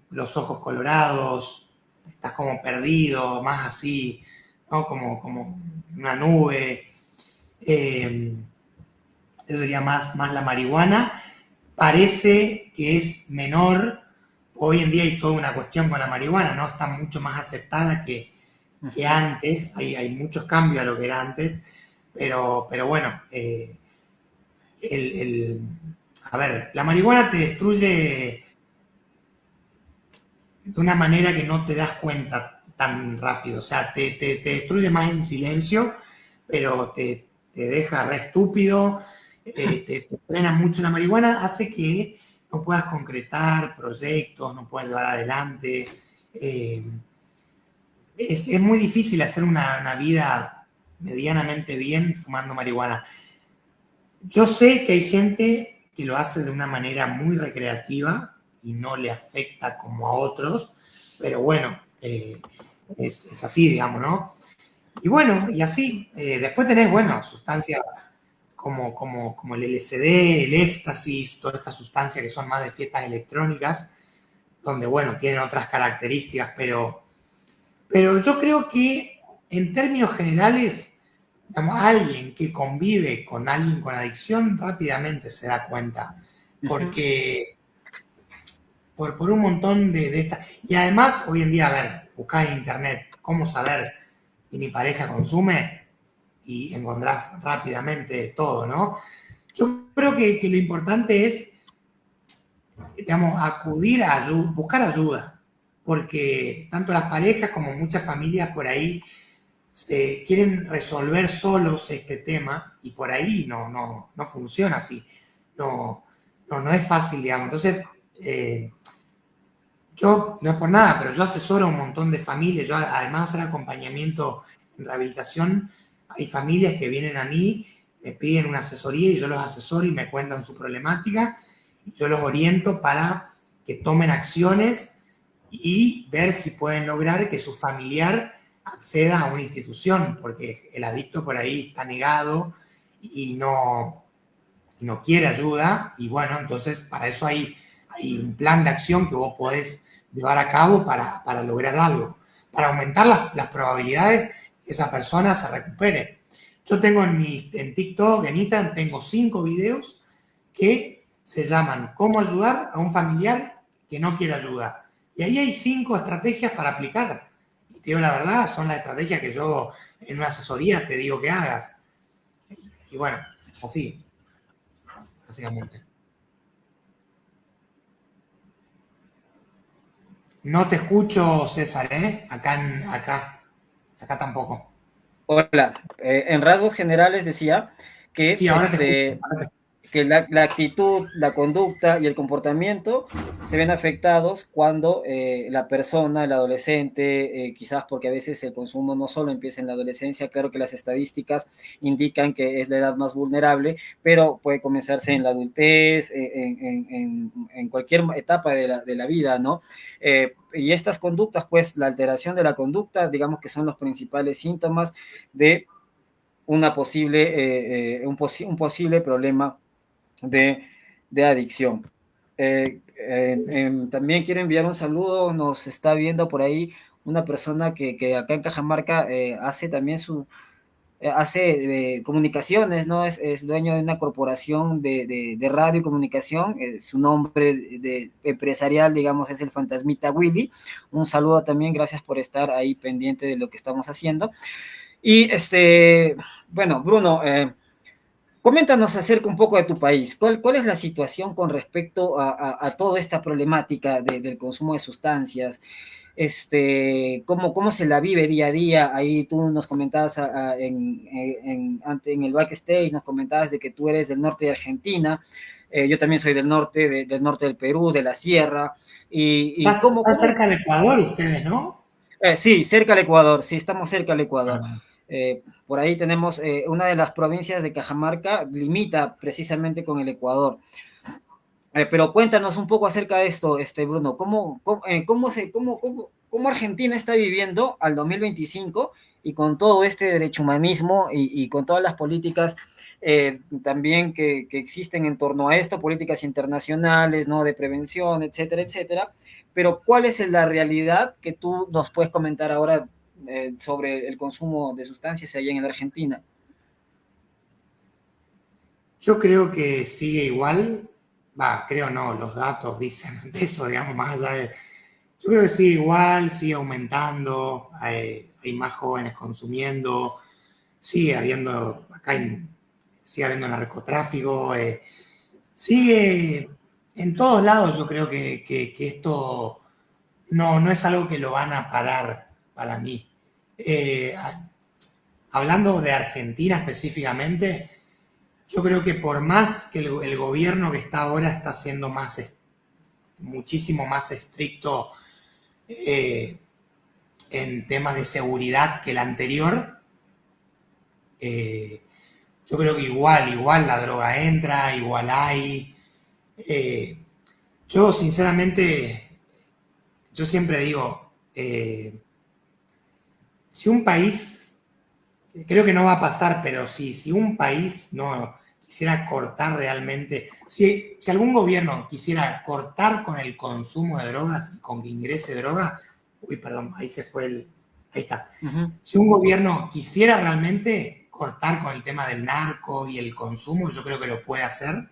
los ojos colorados, estás como perdido, más así, ¿no? Como una nube. Eh, Eso sería más la marihuana. Parece que es menor. Hoy en día hay toda una cuestión con la marihuana, ¿no? Está mucho más aceptada que Uh-huh. antes. Hay muchos cambios a lo que era antes. Pero bueno, el, el, a ver, la marihuana te destruye de una manera que no te das cuenta tan rápido. O sea, te destruye más en silencio, pero te deja re estúpido, te frena mucho. La marihuana hace que no puedas concretar proyectos, no puedas llevar adelante. Eh, es muy difícil hacer una vida medianamente bien fumando marihuana. Yo sé que hay gente que lo hace de una manera muy recreativa y no le afecta como a otros, pero bueno, es así, digamos, ¿no? Y bueno, y así, después tenés, Uh-huh. bueno, sustancias como el LSD, el éxtasis, todas estas sustancias que son más de fiestas electrónicas, donde, bueno, tienen otras características, pero yo creo que en términos generales, digamos, alguien que convive con alguien con adicción rápidamente se da cuenta, Uh-huh. porque por un montón de estas. Y además, hoy en día, a ver, buscás en internet cómo saber si mi pareja consume y encontrás rápidamente todo, ¿no? Yo creo que lo importante es, digamos, acudir a ayuda, buscar ayuda, porque tanto las parejas como muchas familias por ahí se quieren resolver solos este tema y por ahí no funciona así. No, no es fácil, digamos. Entonces, yo, no es por nada, pero yo asesoro a un montón de familias. Yo, además de hacer acompañamiento en rehabilitación, hay familias que vienen a mí, me piden una asesoría y yo los asesoro y me cuentan su problemática. Y yo los oriento para que tomen acciones y ver si pueden lograr que su familiar acceda a una institución, porque el adicto por ahí está negado y no quiere ayuda, y bueno, entonces para eso hay un plan de acción que vos podés llevar a cabo para lograr algo, para aumentar las probabilidades que esa persona se recupere. Yo tengo en TikTok, en Instagram, tengo 5 videos que se llaman ¿Cómo ayudar a un familiar que no quiere ayuda? Y ahí hay 5 estrategias para aplicar. Y te digo la verdad, son las estrategias que yo en una asesoría te digo que hagas. Y bueno, así, básicamente. No te escucho, César, ¿eh? Acá tampoco. Hola, en rasgos generales decía que Sí, ahora te escucho. que la actitud, la conducta y el comportamiento se ven afectados cuando la persona, el adolescente, quizás porque a veces el consumo no solo empieza en la adolescencia, claro que las estadísticas indican que es la edad más vulnerable, pero puede comenzarse en la adultez, en cualquier etapa de la vida, ¿no? Y estas conductas, pues la alteración de la conducta, digamos que son los principales síntomas de una posible, un posible problema de, de adicción. También quiero enviar un saludo, nos está viendo por ahí una persona que acá en Cajamarca hace también hace comunicaciones, ¿no? Es dueño de una corporación de radio y comunicación, su nombre empresarial, digamos, es el Fantasmita Willy. Un saludo también, gracias por estar ahí pendiente de lo que estamos haciendo. Y bueno, Bruno, coméntanos acerca un poco de tu país. ¿Cuál es la situación con respecto a toda esta problemática del consumo de sustancias? ¿Cómo se la vive día a día? Ahí tú nos comentabas en el backstage, nos comentabas de que tú eres del norte de Argentina, yo también soy del norte del Perú, de la sierra, y Están cerca de Ecuador ustedes, ¿no? Sí, cerca al Ecuador, sí, estamos cerca al Ecuador. Ah, Por ahí tenemos una de las provincias de Cajamarca, limita precisamente con el Ecuador. Pero cuéntanos un poco acerca de esto, Bruno. ¿Cómo Argentina está viviendo al 2025 y con todo este derecho humanismo y con todas las políticas también que existen en torno a esto, políticas internacionales, ¿no? De prevención, etcétera, etcétera? Pero ¿cuál es la realidad que tú nos puedes comentar ahora sobre el consumo de sustancias allá en la Argentina? yo creo que sigue igual. Creo no, los datos dicen eso, digamos, más allá de. Yo creo que sigue igual, sigue aumentando, hay más jóvenes consumiendo, sigue habiendo, sigue habiendo narcotráfico, sigue en todos lados. Yo creo que esto no es algo que lo van a parar para mí. Eh, Hablando de Argentina específicamente, yo creo que por más que el gobierno que está ahora está siendo muchísimo más estricto eh, en temas de seguridad que el anterior, eh, yo creo que igual la droga entra, igual hay. Eh, yo sinceramente, yo siempre digo, si un país, creo que no va a pasar, pero si un país no quisiera cortar realmente, si algún gobierno quisiera cortar con el consumo de drogas y con que ingrese droga, uy, perdón, ahí se fue ahí está. Uh -huh. Si un gobierno quisiera realmente cortar con el tema del narco y el consumo, yo creo que lo puede hacer.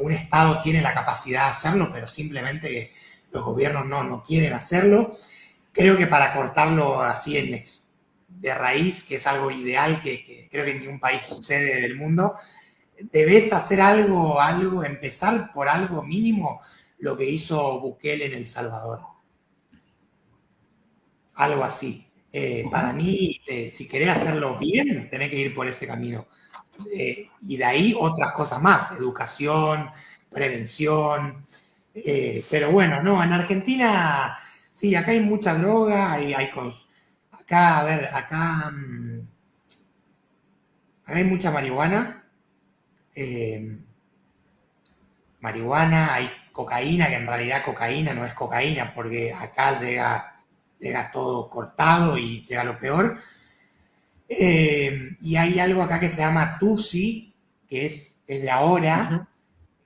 Un Estado tiene la capacidad de hacerlo, pero simplemente que los gobiernos no quieren hacerlo. Creo que para cortarlo así de raíz, que es algo ideal, que creo que en ningún país sucede del mundo, debes hacer algo, empezar por algo mínimo, lo que hizo Bukele en El Salvador. Algo así. Para mí, si querés hacerlo bien, tenés que ir por ese camino. Y de ahí otras cosas más, educación, prevención. Pero bueno, no, en Argentina, sí, acá hay mucha droga, acá, a ver, acá hay mucha marihuana. Marihuana, hay cocaína, que en realidad cocaína no es cocaína, porque acá llega llega todo cortado y llega lo peor. Y hay algo acá que se llama Tusi, que es de ahora, Ujú.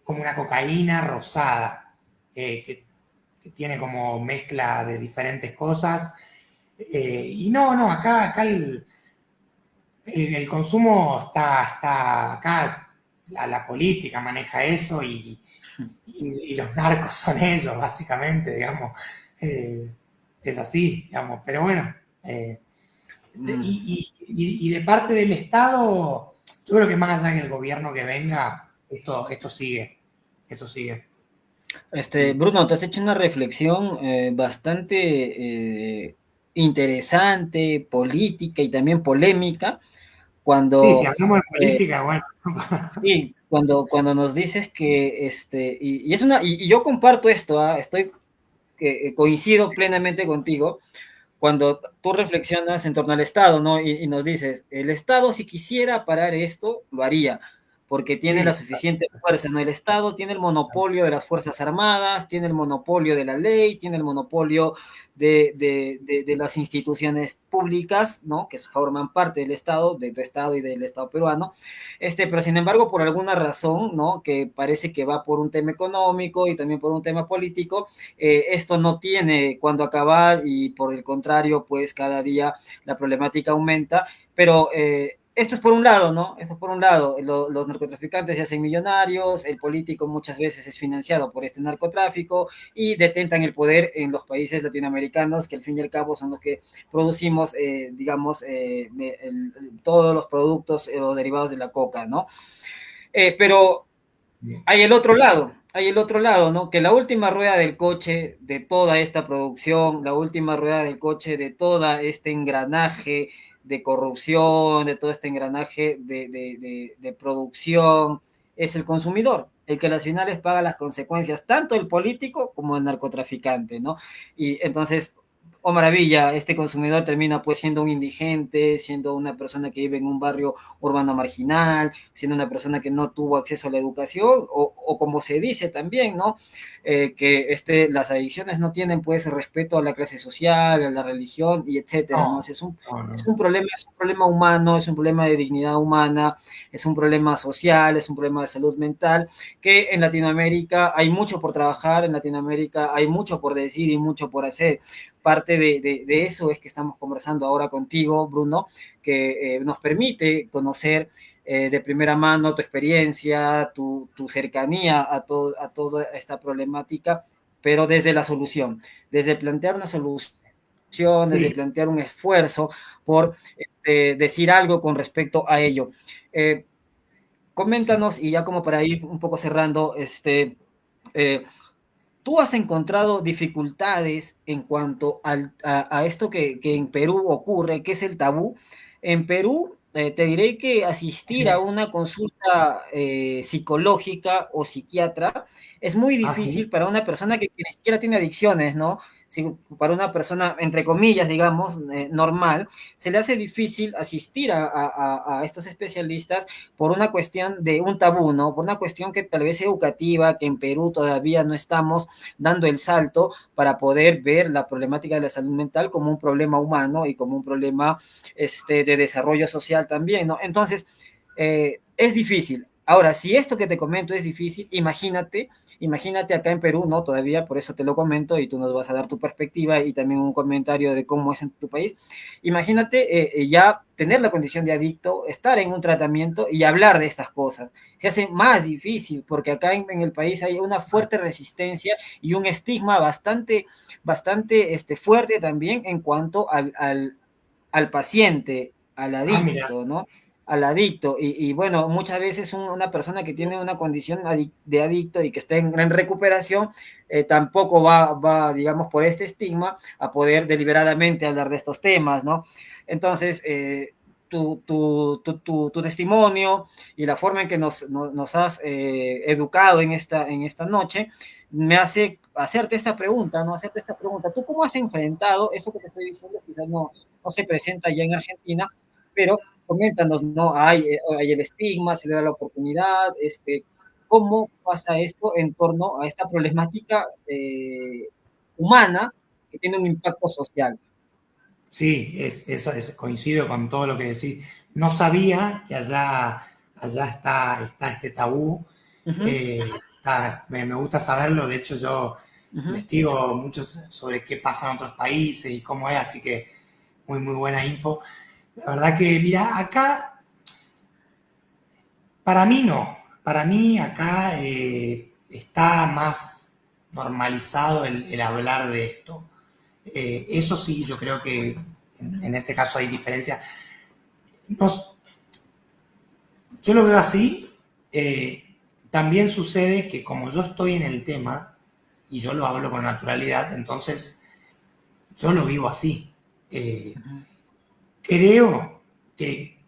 como una cocaína rosada, que tiene como mezcla de diferentes cosas. Y no, acá el consumo está acá, la política maneja eso y los narcos son ellos, básicamente, digamos. Eh, es así, digamos, pero bueno. Mm. Y de parte del Estado, yo creo que más allá que el gobierno que venga, esto sigue, esto sigue. Bruno, te has hecho una reflexión bastante interesante, política y también polémica, Sí, si cuando, hablamos de eh, política, bueno. sí, cuando nos dices que, y yo comparto esto, coincido plenamente contigo, cuando tú reflexionas en torno al Estado, ¿no? Y nos dices, el Estado si quisiera parar esto, lo haría, porque tiene la Sí, suficiente fuerza, ¿no? El Estado tiene el monopolio de las Fuerzas Armadas, tiene el monopolio de la ley, tiene el monopolio de las instituciones públicas, ¿no? Que forman parte del Estado, de tu Estado y del Estado peruano. Pero sin embargo, por alguna razón, ¿no? Que parece que va por un tema económico y también por un tema político, esto no tiene cuando acabar y por el contrario, pues cada día la problemática aumenta, pero esto es por un lado, ¿no? Esto es por un lado, los narcotraficantes se hacen millonarios, el político muchas veces es financiado por este narcotráfico y detentan el poder en los países latinoamericanos, que al fin y al cabo son los que producimos, digamos, todos los productos o derivados de la coca, ¿no? Pero hay el otro lado, ¿no? Que la última rueda del coche de toda esta producción, la última rueda del coche de todo este engranaje de corrupción, de todo este engranaje de producción, es el consumidor, el que a las finales paga las consecuencias, tanto el político como el narcotraficante, ¿no? Y entonces, oh maravilla, este consumidor termina pues siendo un indigente, siendo una persona que vive en un barrio urbano marginal, siendo una persona que no tuvo acceso a la educación, o como se dice también, ¿no? Que las adicciones no tienen pues respeto a la clase social, a la religión y etcétera, ¿no? no, O sea, no, es no. un problema humano, es un problema de dignidad humana, es un problema social, es un problema de salud mental, que en Latinoamérica hay mucho por trabajar, en Latinoamérica hay mucho por decir y mucho por hacer. Parte de eso es que estamos conversando ahora contigo, Bruno, que nos permite conocer de primera mano tu experiencia, tu cercanía a toda esta problemática, pero desde la solución, desde plantear una solución, desde Sí, plantear un esfuerzo por decir algo con respecto a ello. Eh, sí. Coméntanos, y ya como para ir un poco cerrando, eh, ¿tú has encontrado dificultades en cuanto a esto que en Perú ocurre, que es el tabú? En Perú, te diré que asistir a una consulta psicológica o psiquiatra es muy Ah, sí. difícil para una persona que ni siquiera tiene adicciones, ¿no? Si, para una persona, entre comillas, digamos, normal, se le hace difícil asistir a estos especialistas por una cuestión de un tabú, ¿no? Por una cuestión que tal vez educativa, que en Perú todavía no estamos dando el salto para poder ver la problemática de la salud mental como un problema humano y como un problema de desarrollo social también, ¿no? Entonces, es difícil. Ahora, si esto que te comento es difícil, imagínate acá en Perú, ¿no? Todavía, por eso te lo comento y tú nos vas a dar tu perspectiva y también un comentario de cómo es en tu país. Imagínate ya tener la condición de adicto, estar en un tratamiento y hablar de estas cosas. Se hace más difícil porque acá en el país hay una fuerte resistencia y un estigma bastante fuerte también en cuanto al paciente, al Ah, mira. adicto, ¿no? Al adicto. Y bueno, muchas veces una persona que tiene una condición de adicto y que está en recuperación, tampoco va, digamos, por este estigma a poder deliberadamente hablar de estos temas, ¿no? Entonces, tu testimonio y la forma en que nos has educado en esta noche me hace hacerte esta pregunta, ¿no? Hacerte esta pregunta. ¿Tú cómo has enfrentado eso que te estoy diciendo? Quizás no se presenta ya en Argentina, pero coméntanos, ¿no? Hay el estigma, se le da la oportunidad, ¿cómo pasa esto en torno a esta problemática humana que tiene un impacto social? Sí, coincido con todo lo que decís. No sabía que allá está este tabú. Ujú, Me gusta saberlo. De hecho, yo ujú, investigo mucho sobre qué pasa en otros países y cómo es, así que muy, muy buena info. La verdad que, mira, acá, para mí no. Para mí acá está más normalizado el hablar de esto. Eso sí, yo creo que en este caso hay diferencia. No, yo lo veo así. eh, También sucede que como yo estoy en el tema y yo lo hablo con naturalidad, entonces yo lo vivo así. Eh, ujú. Creo que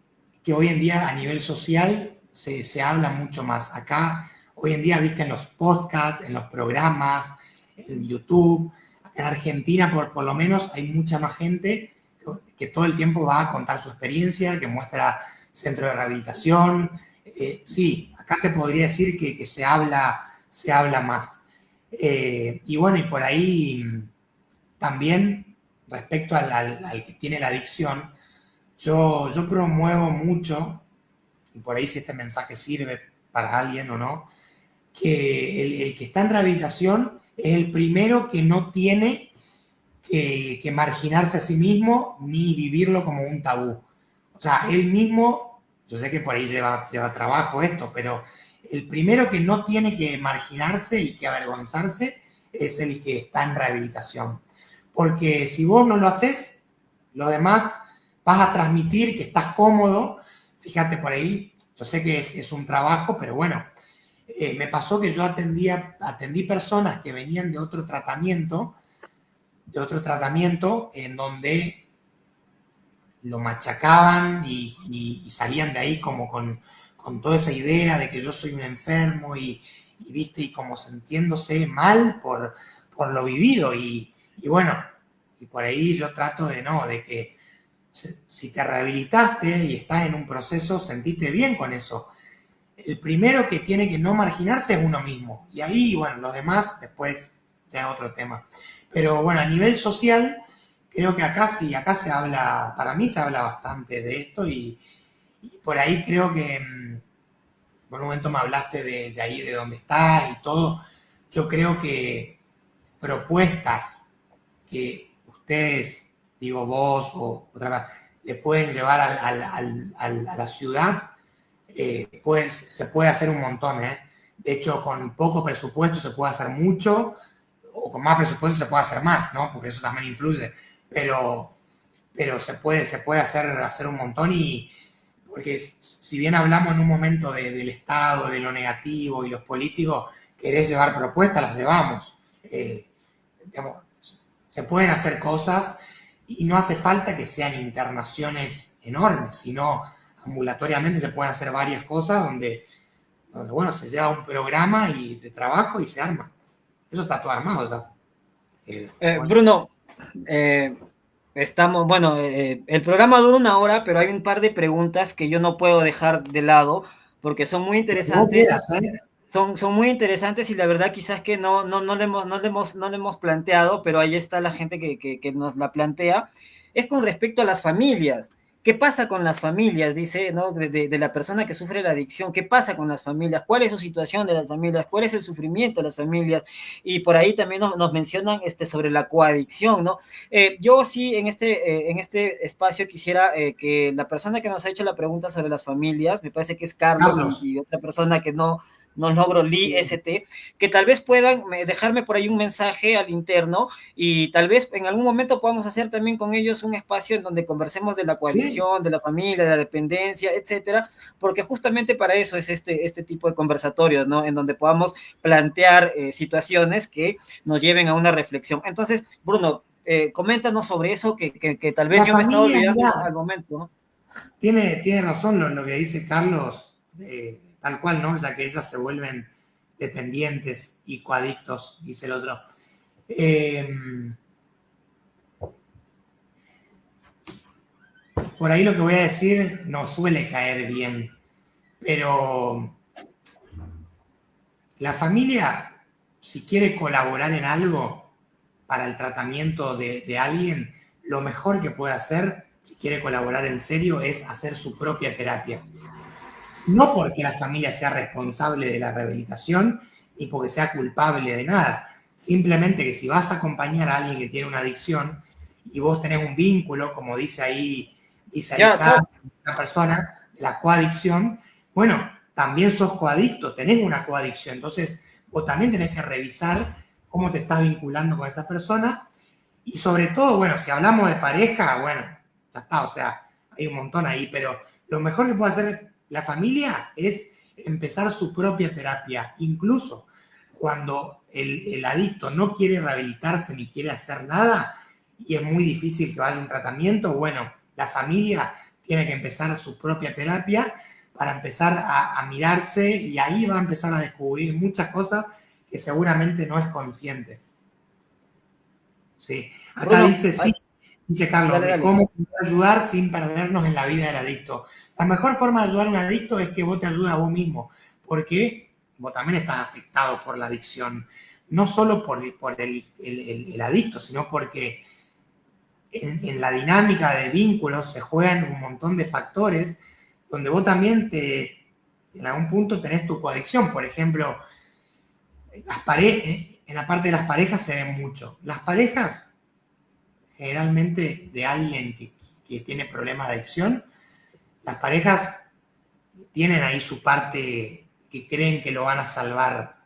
hoy en día a nivel social se habla mucho más. Acá, hoy en día, viste en los podcasts, en los programas, en YouTube, acá en Argentina por lo menos hay mucha más gente que todo el tiempo va a contar su experiencia, que muestra centro de rehabilitación. Sí, acá te podría decir que se habla más. Y bueno, y por ahí también respecto al que tiene la adicción, yo promuevo mucho, y por ahí si este mensaje sirve para alguien o no, que el que está en rehabilitación es el primero que no tiene que marginarse a sí mismo ni vivirlo como un tabú. O sea, él mismo, yo sé que por ahí lleva trabajo esto, pero el primero que no tiene que marginarse y que avergonzarse es el que está en rehabilitación. Porque si vos no lo haces, lo demás vas a transmitir que estás cómodo. Fíjate por ahí, yo sé que es un trabajo, pero bueno, me pasó que yo atendí personas que venían de otro tratamiento en donde lo machacaban y salían de ahí como con toda esa idea de que yo soy un enfermo viste, y como sintiéndose mal por lo vivido. Y bueno, y por ahí yo trato de no, de que si te rehabilitaste y estás en un proceso, sentiste bien con eso. El primero que tiene que no marginarse es uno mismo. Y ahí, bueno, los demás después ya es otro tema. Pero bueno, a nivel social, creo que acá sí, acá se habla, para mí se habla bastante de esto y por ahí creo que, por un momento me hablaste de ahí, de dónde estás y todo. Yo creo que propuestas que ustedes, digo vos o otra vez, le pueden llevar a la ciudad, pues se puede hacer un montón. De hecho, con poco presupuesto se puede hacer mucho, o con más presupuesto se puede hacer más, ¿no? Porque eso también influye. Pero, pero se puede hacer un montón y porque si bien hablamos en un momento del Estado, de lo negativo y los políticos, querés llevar propuestas, las llevamos. Digamos, se pueden hacer cosas y no hace falta que sean internaciones enormes, sino ambulatoriamente se pueden hacer varias cosas donde bueno, se lleva un programa de trabajo y se arma. Eso está todo armado ya. Bueno. Bruno, eh, estamos, bueno, el programa dura una hora, pero hay un par de preguntas que yo no puedo dejar de lado porque son muy Lo que vos interesantes. quieras, ¿eh? Son muy interesantes y la verdad quizás que no le hemos planteado, pero ahí está la gente que nos la plantea. Es con respecto a las familias. ¿Qué pasa con las familias? Dice, ¿no? De la persona que sufre la adicción. ¿Qué pasa con las familias? ¿Cuál es su situación de las familias? ¿Cuál es el sufrimiento de las familias? Y por ahí también nos mencionan sobre la coadicción, ¿no? Yo sí en este espacio quisiera que la persona que nos ha hecho la pregunta sobre las familias, me parece que es Carlos Carlos. y otra persona que no logro Lee Sí. ST, que tal vez puedan dejarme por ahí un mensaje al interno y tal vez en algún momento podamos hacer también con ellos un espacio en donde conversemos de la Sí. coadicción, de la familia, de la dependencia, etcétera, porque justamente para eso es este tipo de conversatorios, ¿no? En donde podamos plantear situaciones que nos lleven a una reflexión. Entonces, Bruno, coméntanos sobre eso que tal vez La yo me he estado familia, olvidando mirá, al momento, ¿no? tiene razón lo que dice Carlos, tal cual, ¿no? Ya que ellas se vuelven dependientes y coadictos, dice el otro. Eh, por ahí lo que voy a decir no suele caer bien, pero la familia, si quiere colaborar en algo para el tratamiento de alguien, lo mejor que puede hacer, si quiere colaborar en serio, es hacer su propia terapia. No porque la familia sea responsable de la rehabilitación, ni porque sea culpable de nada. Simplemente que si vas a acompañar a alguien que tiene una adicción y vos tenés un vínculo, como dice ahí Ya, Carlos, una persona, la coadicción, bueno, también sos coadicto, tenés una coadicción. Entonces, vos también tenés que revisar cómo te estás vinculando con esa persona. Y sobre todo, bueno, si hablamos de pareja, bueno, ya está, o sea, hay un montón ahí, pero lo mejor que puede hacer la familia es empezar su propia terapia, incluso cuando el adicto no quiere rehabilitarse ni quiere hacer nada y es muy difícil que vaya a un tratamiento, bueno, la familia tiene que empezar su propia terapia para empezar a mirarse y ahí va a empezar a descubrir muchas cosas que seguramente no es consciente. Sí, acá Bruno, dice, sí, dice Carlos, dale, de dale. cómo poder ayudar sin perdernos en la vida del adicto. La mejor forma de ayudar a un adicto es que vos te ayudes a vos mismo, porque vos también estás afectado por la adicción, no solo por el adicto, sino porque en la dinámica de vínculos se juegan un montón de factores donde vos también en algún punto tenés tu coadicción. Por ejemplo, en la parte de las parejas se ve mucho. Las parejas generalmente de alguien que tiene problemas de adicción, las parejas tienen ahí su parte que creen que lo van a salvar.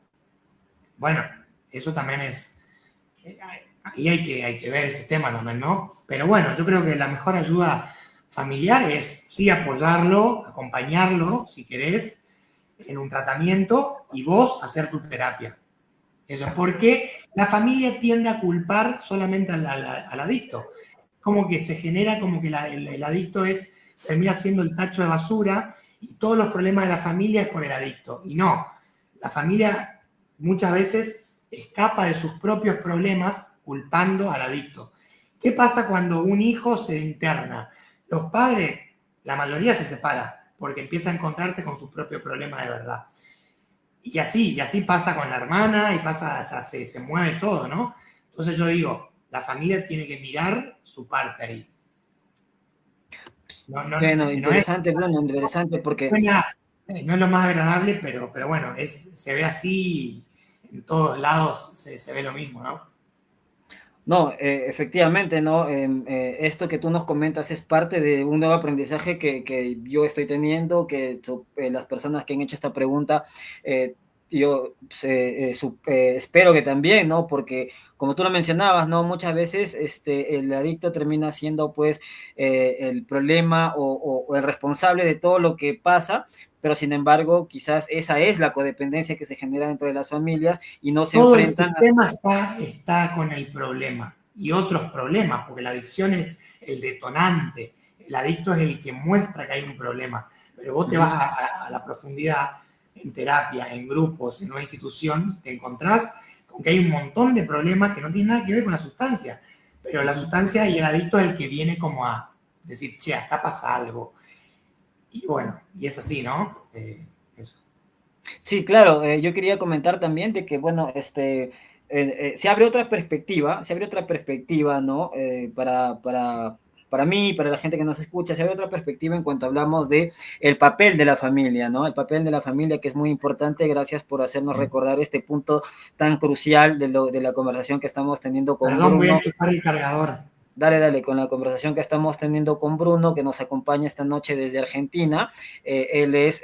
Bueno, eso también es, ahí hay que ver ese tema también, ¿no? Pero bueno, yo creo que la mejor ayuda familiar es sí apoyarlo, acompañarlo, si querés, en un tratamiento y vos hacer tu terapia. Eso, porque la familia tiende a culpar solamente al adicto. Como que se genera como que el adicto termina siendo el tacho de basura y todos los problemas de la familia es por el adicto. Y no, la familia muchas veces escapa de sus propios problemas culpando al adicto. ¿Qué pasa cuando un hijo se interna? Los padres, la mayoría se separa porque empieza a encontrarse con sus propios problemas de verdad. Y así pasa con la hermana y pasa, o sea, se mueve todo, ¿no? Entonces yo digo, la familia tiene que mirar su parte ahí. No, no, Bueno, no es, interesante, Bruno, interesante porque suena, no es lo más agradable, pero bueno, se ve así, en todos lados se ve lo mismo, ¿no? no, efectivamente, ¿no? Esto que tú nos comentas es parte de un nuevo aprendizaje que yo estoy teniendo, que las personas que han hecho esta pregunta, yo espero que también, ¿no? Porque como tú lo mencionabas, ¿no? Muchas veces el adicto termina siendo pues el problema o el responsable de todo lo que pasa, pero sin embargo quizás esa es la codependencia que se genera dentro de las familias y no se Todo el enfrentan a... sistema está con el problema y otros problemas, porque la adicción es el detonante, el adicto es el que muestra que hay un problema, pero vos te vas a la profundidad en terapia, en grupos, en una institución, te encontrás con que hay un montón de problemas que no tienen nada que ver con la sustancia, pero la sustancia y el adicto es el que viene como a decir, che, acá pasa algo. Y bueno, y es así, ¿no? Eso. Sí, claro, yo quería comentar también de que, bueno, se abre se abre otra perspectiva, ¿no? Para mí, para la gente que nos escucha, se abre otra perspectiva en cuanto hablamos de el papel de la familia, ¿no? El papel de la familia que es muy importante. Gracias por hacernos recordar este punto tan crucial de la conversación que estamos teniendo con Perdón, voy a Bruno. enchufar el cargador. Dale, dale, con la conversación que estamos teniendo con Bruno, que nos acompaña esta noche desde Argentina. Él es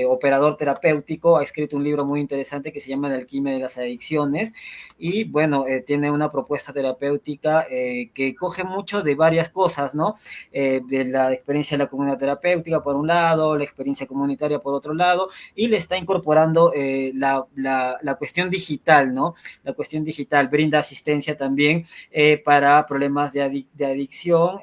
operador terapéutico, ha escrito un libro muy interesante que se llama La alquimia de las adicciones y bueno, tiene una propuesta terapéutica que coge mucho de varias cosas, ¿no? De la experiencia de la comunidad terapéutica por un lado, la experiencia comunitaria por otro lado, y le está incorporando la cuestión digital, ¿no? La cuestión digital brinda asistencia también para problemas de adicción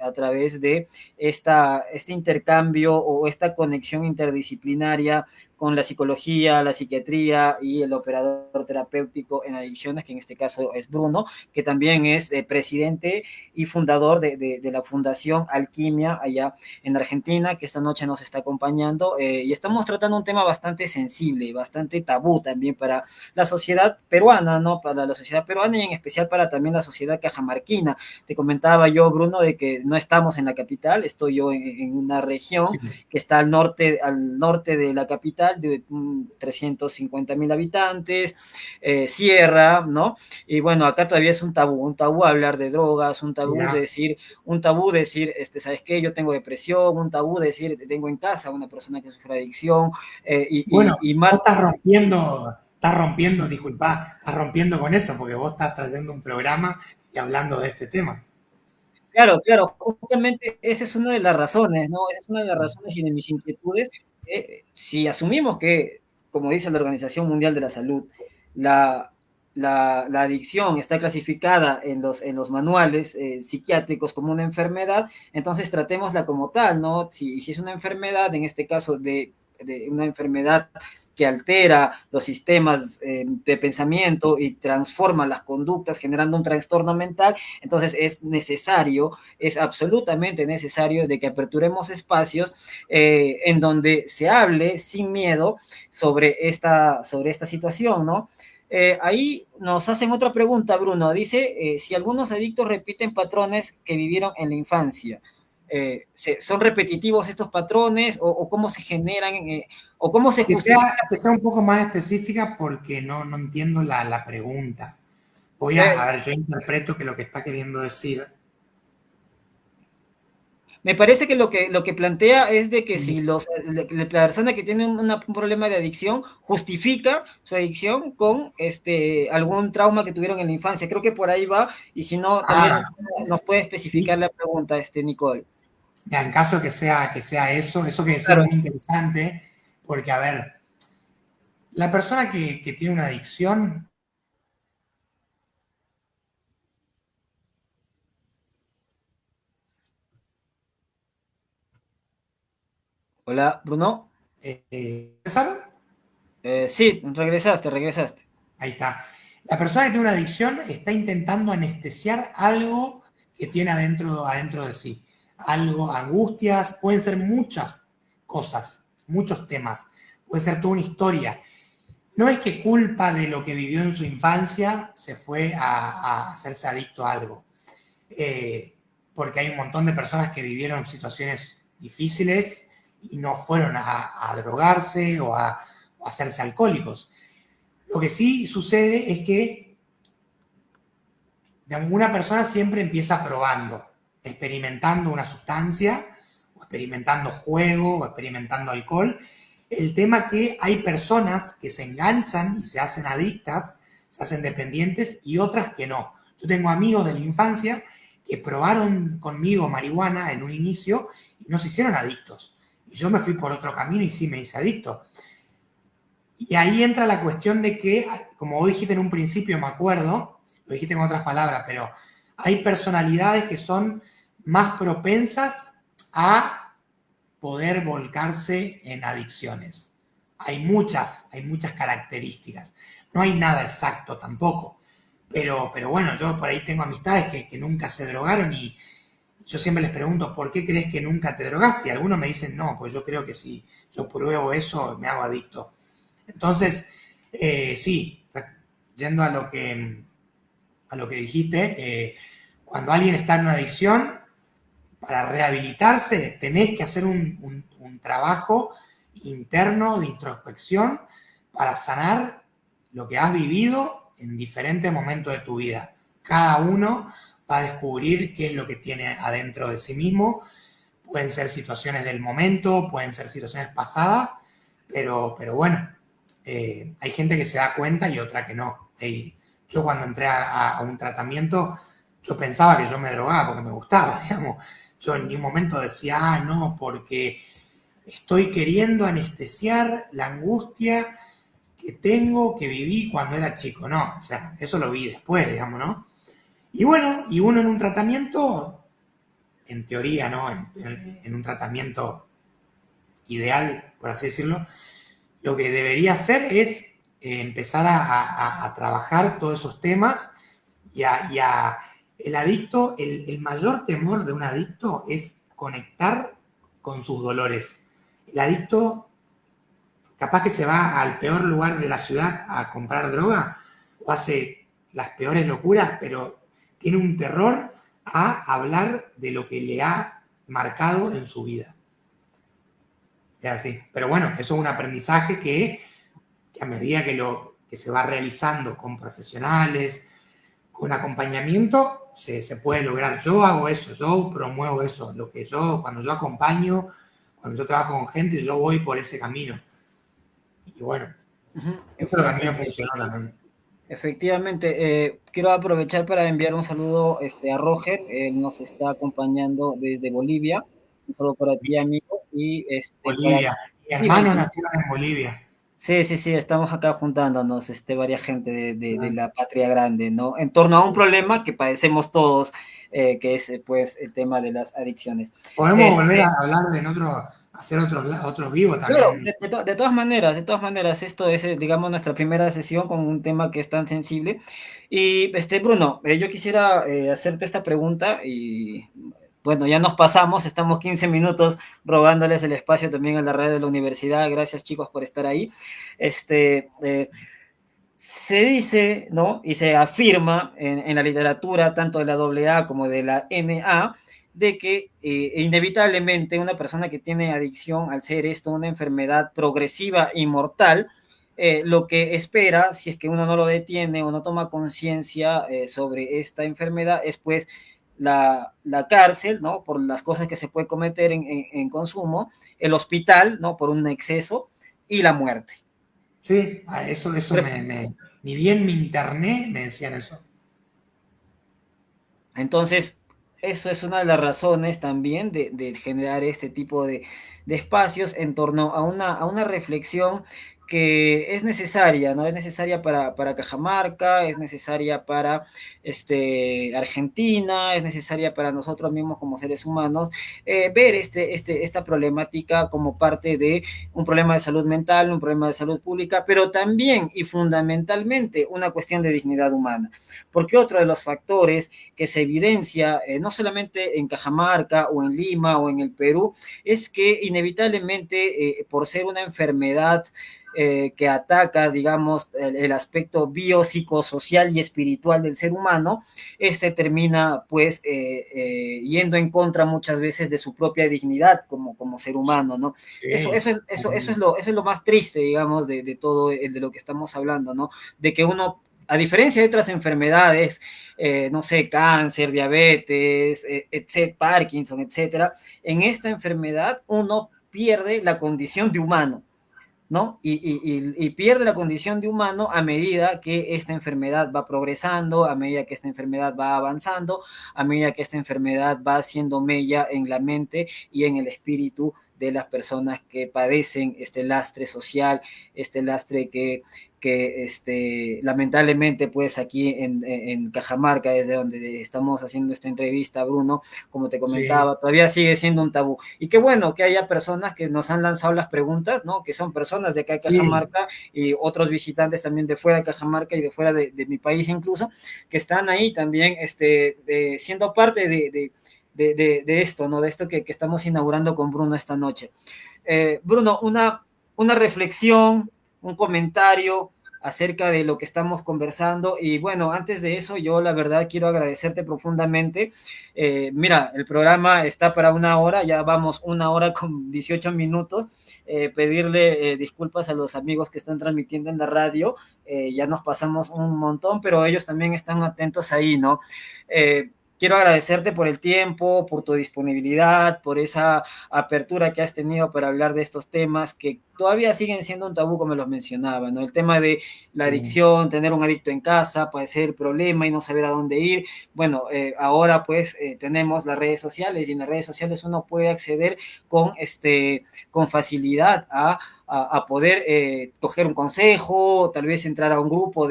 a través de este intercambio o esta conexión interdisciplinaria con la psicología, la psiquiatría y el operador terapéutico en adicciones, que en este caso es Bruno, que también es presidente y fundador de la Fundación Alquimia allá en Argentina, que esta noche nos está acompañando, y estamos tratando un tema bastante sensible, bastante tabú también para la sociedad peruana, ¿no? Para la sociedad peruana y en especial para también la sociedad cajamarquina. Te comentaba yo, Bruno, de que no estamos en la capital, estoy yo en una región que está al norte de la capital, de 350.000 habitantes, sierra, ¿no? Y bueno, acá todavía es un tabú hablar de drogas, Mirá. un tabú decir, ¿sabes qué? Yo tengo depresión, un tabú decir, tengo en casa una persona que sufre adicción, Bueno, y vos más. estás rompiendo, disculpa, estás rompiendo con eso, porque vos estás trayendo un programa y hablando de este tema. Claro, claro, justamente esa es una de las razones, ¿no? Esa es una de las razones y de mis inquietudes. Si asumimos que, como dice la Organización Mundial de la Salud, la, la adicción está clasificada en los manuales psiquiátricos como una enfermedad, entonces tratémosla como tal, ¿no? Si es una enfermedad, en este caso de una enfermedad que altera los sistemas de pensamiento y transforma las conductas generando un trastorno mental, entonces es necesario, es absolutamente necesario de que aperturemos espacios en donde se hable sin miedo sobre esta situación, ¿no? Ahí nos hacen otra pregunta, Bruno. Dice, si algunos adictos repiten patrones que vivieron en la infancia, ¿son repetitivos estos patrones o cómo se generan o cómo se justifica? Que sea un poco más específica porque no entiendo la pregunta. A Eh, ver, yo interpreto que lo que está queriendo decir. Me parece que lo que plantea es de que si la persona que tiene un problema de adicción justifica su adicción con algún trauma que tuvieron en la infancia. Creo que por ahí va, y si no, también Ah, nos puede especificar sí. la pregunta, Nicole. Ya, en caso que sea eso que decía es Claro, muy interesante, porque, a ver, la persona que tiene una adicción, hola, Bruno. ¿César? Sí, regresaste. Ahí está. La persona que tiene una adicción está intentando anestesiar algo que tiene adentro de sí. Algo, angustias, pueden ser muchas cosas, muchos temas. Puede ser toda una historia. No es que culpa de lo que vivió en su infancia se fue a hacerse adicto a algo. Porque hay un montón de personas que vivieron situaciones difíciles y no fueron a drogarse o a hacerse alcohólicos. Lo que sí sucede es que una persona siempre empieza probando, experimentando una sustancia, o experimentando juego, o experimentando alcohol. El tema es que hay personas que se enganchan y se hacen adictas, se hacen dependientes y otras que no. Yo tengo amigos de la infancia que probaron conmigo marihuana en un inicio y no se hicieron adictos. Y yo me fui por otro camino y sí me hice adicto. Y ahí entra la cuestión de que, como vos dijiste en un principio, me acuerdo, lo dijiste con otras palabras, pero hay personalidades que son más propensas a poder volcarse en adicciones. Hay muchas características. No hay nada exacto tampoco. Pero bueno, yo por ahí tengo amistades que nunca se drogaron y yo siempre les pregunto, ¿por qué crees que nunca te drogaste? Y algunos me dicen, no, pues yo creo que si yo pruebo eso me hago adicto. Entonces, sí, yendo a lo que dijiste, cuando alguien está en una adicción, para rehabilitarse tenés que hacer un trabajo interno de introspección para sanar lo que has vivido en diferentes momentos de tu vida. Cada uno va a descubrir qué es lo que tiene adentro de sí mismo. Pueden ser situaciones del momento, pueden ser situaciones pasadas, pero bueno, hay gente que se da cuenta y otra que no. Yo cuando entré a un tratamiento, yo pensaba que yo me drogaba porque me gustaba, digamos. Yo en ningún momento decía, ah, no, porque estoy queriendo anestesiar la angustia que tengo, que viví cuando era chico. No, o sea, eso lo vi después, digamos, ¿no? Y bueno, y uno en un tratamiento, en teoría, ¿no? En un tratamiento ideal, por así decirlo, lo que debería hacer es empezar a trabajar todos esos temas el adicto, el mayor temor de un adicto es conectar con sus dolores. El adicto capaz que se va al peor lugar de la ciudad a comprar droga o hace las peores locuras, pero tiene un terror a hablar de lo que le ha marcado en su vida. Es así. Pero bueno, eso es un aprendizaje que a medida que se va realizando con profesionales, con acompañamiento, se puede lograr. Yo hago eso, yo promuevo eso. Cuando yo acompaño, cuando yo trabajo con gente, yo voy por ese camino. Y bueno, esto también funcionó también. Efectivamente, quiero aprovechar para enviar un saludo a Roger, él nos está acompañando desde Bolivia, un saludo para ti, amigo, y para Bolivia. Mi dime, hermano nació en Bolivia. sí, sí, sí, estamos acá juntándonos, varias gente de la patria grande, ¿no? En torno a un problema que padecemos todos, que es, pues, el tema de las adicciones. Podemos volver a hablar hacer otros vivos Claro, también. de todas maneras, esto es, digamos, nuestra primera sesión con un tema que es tan sensible. Y, Bruno, yo quisiera hacerte esta pregunta y, bueno, ya nos pasamos, estamos 15 minutos robándoles el espacio también a la red de la universidad. Gracias, chicos, por estar ahí. Se dice, ¿no? Y se afirma en la literatura, tanto de la AA como de la MA, de que inevitablemente una persona que tiene adicción, al ser esto una enfermedad progresiva y mortal, lo que espera, si es que uno no lo detiene o no toma conciencia sobre esta enfermedad, es pues la cárcel, ¿no? Por las cosas que se puede cometer en consumo, el hospital, ¿no? Por un exceso, y la muerte. Sí, eso ni bien me interné, me decían eso. Entonces, eso es una de las razones también de generar este tipo de espacios en torno a una reflexión que es necesaria, ¿no? Es necesaria para Cajamarca, es necesaria para Argentina, es necesaria para nosotros mismos como seres humanos, ver esta problemática como parte de un problema de salud mental, un problema de salud pública, pero también y fundamentalmente una cuestión de dignidad humana. Porque otro de los factores que se evidencia no solamente en Cajamarca o en Lima o en el Perú, es que inevitablemente por ser una enfermedad que ataca, digamos, el aspecto biopsicosocial y espiritual del ser humano, termina pues yendo en contra muchas veces de su propia dignidad como ser humano, ¿no? Sí, Eso es lo más triste, digamos, de todo de lo que estamos hablando, ¿no? De que uno, a diferencia de otras enfermedades, no sé, cáncer, diabetes, Parkinson, etcétera, en esta enfermedad uno pierde la condición de humano, ¿no? Y pierde la condición de humano a medida que esta enfermedad va progresando, a medida que esta enfermedad va avanzando, a medida que esta enfermedad va haciendo mella en la mente y en el espíritu de las personas que padecen este lastre social, este lastre que lamentablemente pues aquí en Cajamarca, desde donde estamos haciendo esta entrevista, Bruno, como te sí, comentaba, todavía sigue siendo un tabú. Y qué bueno que haya personas que nos han lanzado las preguntas, ¿no? Que son personas de acá de sí, Cajamarca y otros visitantes también de fuera de Cajamarca y de fuera de mi país incluso, que están ahí también siendo parte de esto, ¿no? De esto que estamos inaugurando con Bruno esta noche. Bruno, una reflexión, un comentario acerca de lo que estamos conversando. Y bueno, antes de eso, yo la verdad quiero agradecerte profundamente. Mira, el programa está para una hora, ya vamos una hora con 18 minutos. Pedirle disculpas a los amigos que están transmitiendo en la radio, ya nos pasamos un montón, pero ellos también están atentos ahí, ¿no? Quiero agradecerte por el tiempo, por tu disponibilidad, por esa apertura que has tenido para hablar de estos temas que todavía siguen siendo un tabú, como los mencionaba, ¿no? El tema de la sí, adicción, tener un adicto en casa, puede ser el problema y no saber a dónde ir. Bueno, ahora pues tenemos las redes sociales y en las redes sociales uno puede acceder con facilidad a poder coger un consejo, tal vez entrar a un grupo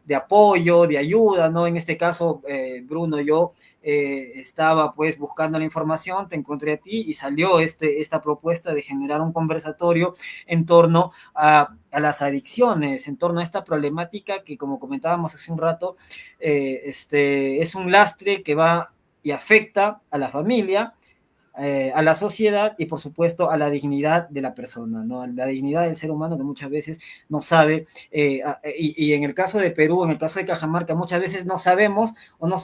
de apoyo, de ayuda, ¿no? En este caso, Bruno, yo estaba pues buscando la información, te encontré a ti y salió esta propuesta de generar un conversatorio en torno las adicciones, en torno a esta problemática que, como comentábamos hace un rato, es un lastre que va y afecta a la familia, a la sociedad y por supuesto a la dignidad de la persona, ¿no? A la dignidad del ser humano que muchas veces no sabe, y en el caso de Perú, en el caso de Cajamarca, muchas veces no sabemos o no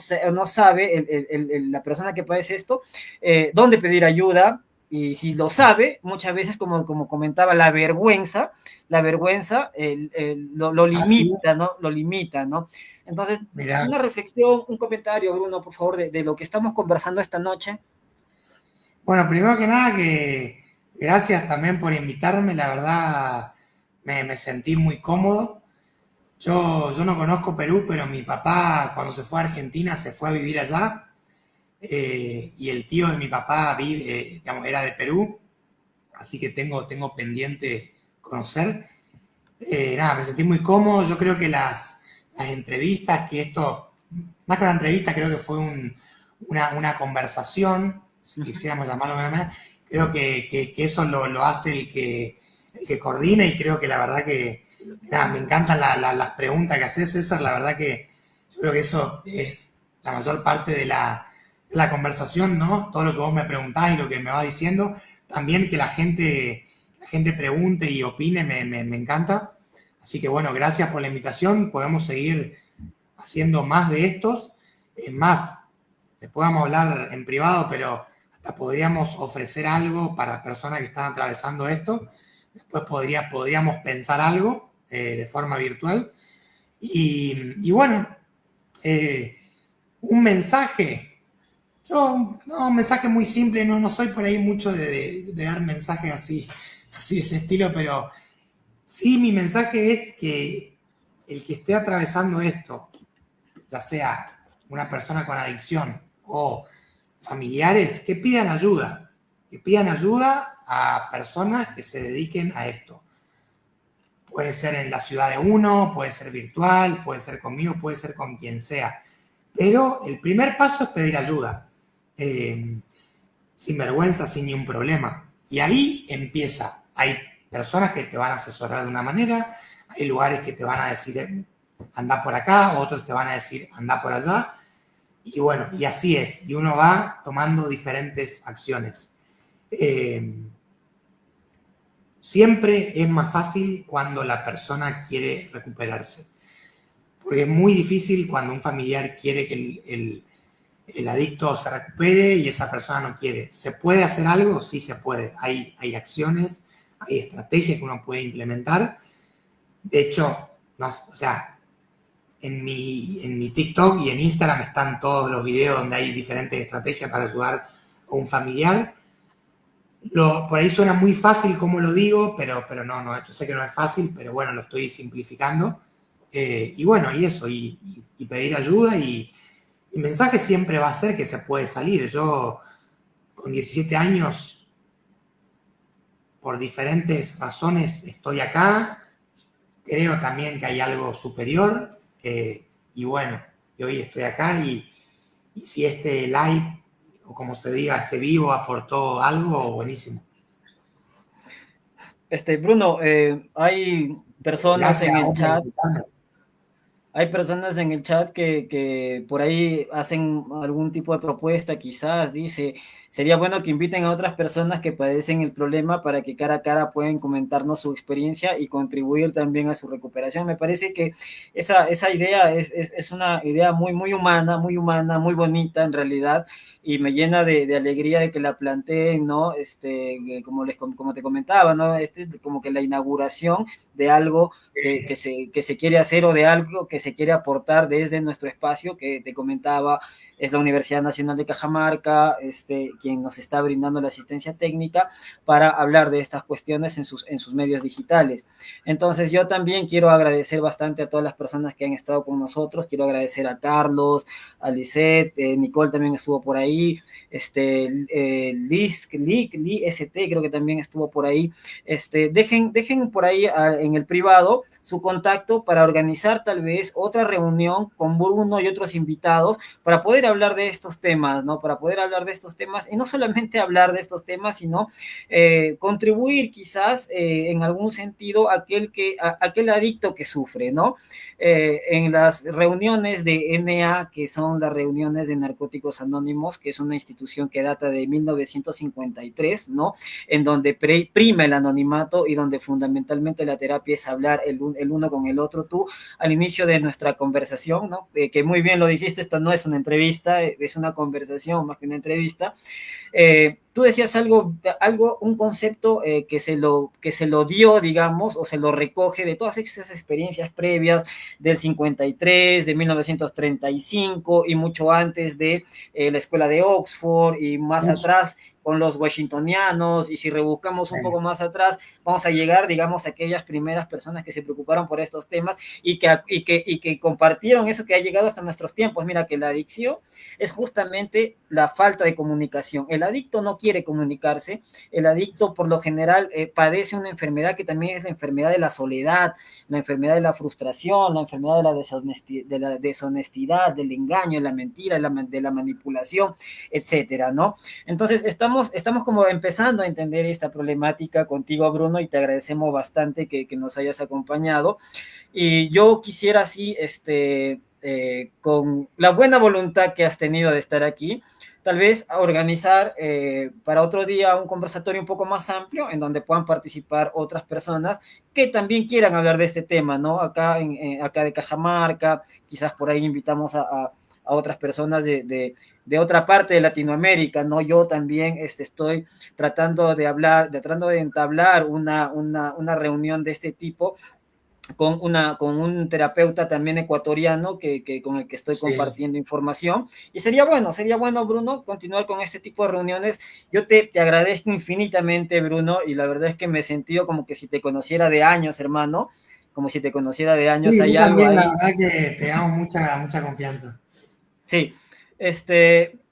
sabe la persona que padece esto dónde pedir ayuda, y si lo sabe, muchas veces, como comentaba, la vergüenza lo Así, limita, ¿no? Lo limita, ¿no? Entonces, mira, una reflexión, un comentario, Bruno, por favor, de lo que estamos conversando esta noche. bueno, primero que nada que gracias también por invitarme, la verdad me sentí muy cómodo. Yo no conozco Perú, pero mi papá cuando se fue a Argentina se fue a vivir allá, y el tío de mi papá digamos, era de Perú, así que tengo pendiente conocer. Nada, me sentí muy cómodo. Yo creo que las entrevistas, que esto, más que una entrevista, creo que fue una conversación, si quisiéramos llamarlo de una manera, creo que eso lo hace el que coordina, y creo que la verdad que, nada, me encantan las preguntas que haces, César, la verdad que yo creo que eso es la mayor parte de la conversación, ¿no? Todo lo que vos me preguntás y lo que me vas diciendo, también que la gente pregunte y opine, me encanta. Así que bueno, gracias por la invitación. Podemos seguir haciendo más de estos. Es más, después vamos a hablar en privado, pero hasta podríamos ofrecer algo para personas que están atravesando esto. Después podríamos pensar algo de forma virtual. Y bueno, eh, un mensaje. Yo, no, un mensaje muy simple, no soy por ahí mucho de dar mensajes así de ese estilo, pero sí, mi mensaje es que el que esté atravesando esto, ya sea una persona con adicción o familiares, que pidan ayuda a personas que se dediquen a esto. Puede ser en la ciudad de uno, puede ser virtual, puede ser conmigo, puede ser con quien sea. Pero el primer paso es pedir ayuda. Sin vergüenza, sin ningún problema. Y ahí empieza. Hay personas que te van a asesorar de una manera, hay lugares que te van a decir anda por acá, otros te van a decir anda por allá. Y bueno, y así es. Y uno va tomando diferentes acciones. Siempre es más fácil cuando la persona quiere recuperarse. Porque es muy difícil cuando un familiar quiere que el adicto se recupere y esa persona no quiere. ¿Se puede hacer algo? Sí se puede. Hay acciones, hay estrategias que uno puede implementar. De hecho, no, o sea, en mi TikTok y en Instagram están todos los videos donde hay diferentes estrategias para ayudar a un familiar. Por ahí suena muy fácil como lo digo, pero no, yo sé que no es fácil, pero bueno, lo estoy simplificando. Y bueno, y eso, y pedir ayuda, y el mensaje siempre va a ser que se puede salir. Yo, con 17 años, por diferentes razones, estoy acá. Creo también que hay algo superior. Y bueno, y hoy estoy acá, y si este live, o como se diga, este vivo, aportó algo, buenísimo. Bruno, hay personas Gracias en a el vos por chat. invitarme. Hay personas en el chat que por ahí hacen algún tipo de propuesta, quizás dice, sería bueno que inviten a otras personas que padecen el problema para que cara a cara puedan comentarnos su experiencia y contribuir también a su recuperación. Me parece que esa idea es una idea muy humana, muy bonita en realidad, y me llena de alegría de que la planteen, ¿no? Como te comentaba, ¿no? Este es como que la inauguración de algo que se quiere hacer, o de algo que se quiere aportar desde nuestro espacio que te comentaba, es la Universidad Nacional de Cajamarca, quien nos está brindando la asistencia técnica para hablar de estas cuestiones en sus medios digitales. Entonces yo también quiero agradecer bastante a todas las personas que han estado con nosotros, quiero agradecer a Carlos, a Lisette, Nicole también estuvo por ahí, Liz, creo que también estuvo por ahí. Dejen por ahí en el privado su contacto para organizar tal vez otra reunión con Bruno y otros invitados para poder hablar de estos temas, ¿no? Para poder hablar de estos temas y no solamente hablar de estos temas, sino contribuir quizás en algún sentido a aquel adicto que sufre, ¿no? En las reuniones de NA, que son las reuniones de Narcóticos Anónimos, que es una institución que data de 1953, ¿no? En donde prima el anonimato y donde fundamentalmente la terapia es hablar el uno con el otro. Tú, al inicio de nuestra conversación, ¿no? Que muy bien lo dijiste, esta no es una entrevista, es una conversación más que una entrevista. Tú decías un concepto que se lo dio, digamos, o se lo recoge de todas esas experiencias previas del 53, de 1935 y mucho antes de la escuela de Oxford y más atrás con los washingtonianos, y si rebuscamos un poco más atrás, vamos a llegar, digamos, a aquellas primeras personas que se preocuparon por estos temas y que compartieron eso que ha llegado hasta nuestros tiempos. Mira que la adicción es justamente la falta de comunicación. El adicto no quiere comunicarse, el adicto por lo general padece una enfermedad que también es la enfermedad de la soledad, la enfermedad de la frustración, la enfermedad de la deshonestidad, del engaño, la mentira, de la manipulación, etcétera, ¿no? Entonces, estamos como empezando a entender esta problemática contigo, Bruno, y te agradecemos bastante que nos hayas acompañado. Y yo quisiera así, con la buena voluntad que has tenido de estar aquí, tal vez organizar para otro día un conversatorio un poco más amplio en donde puedan participar otras personas que también quieran hablar de este tema, ¿no? Acá de Cajamarca, quizás por ahí invitamos a otras personas de otra parte de Latinoamérica, ¿no? Yo también estoy tratando de entablar una reunión de este tipo con un terapeuta también ecuatoriano con el que estoy compartiendo información. Y sería bueno, Bruno, continuar con este tipo de reuniones. Yo te agradezco infinitamente, Bruno, y la verdad es que me he sentido como que si te conociera de años, hermano, como si te conociera de años. Sí, Hay yo algo también, la ahí. verdad que te damos mucha confianza. Sí,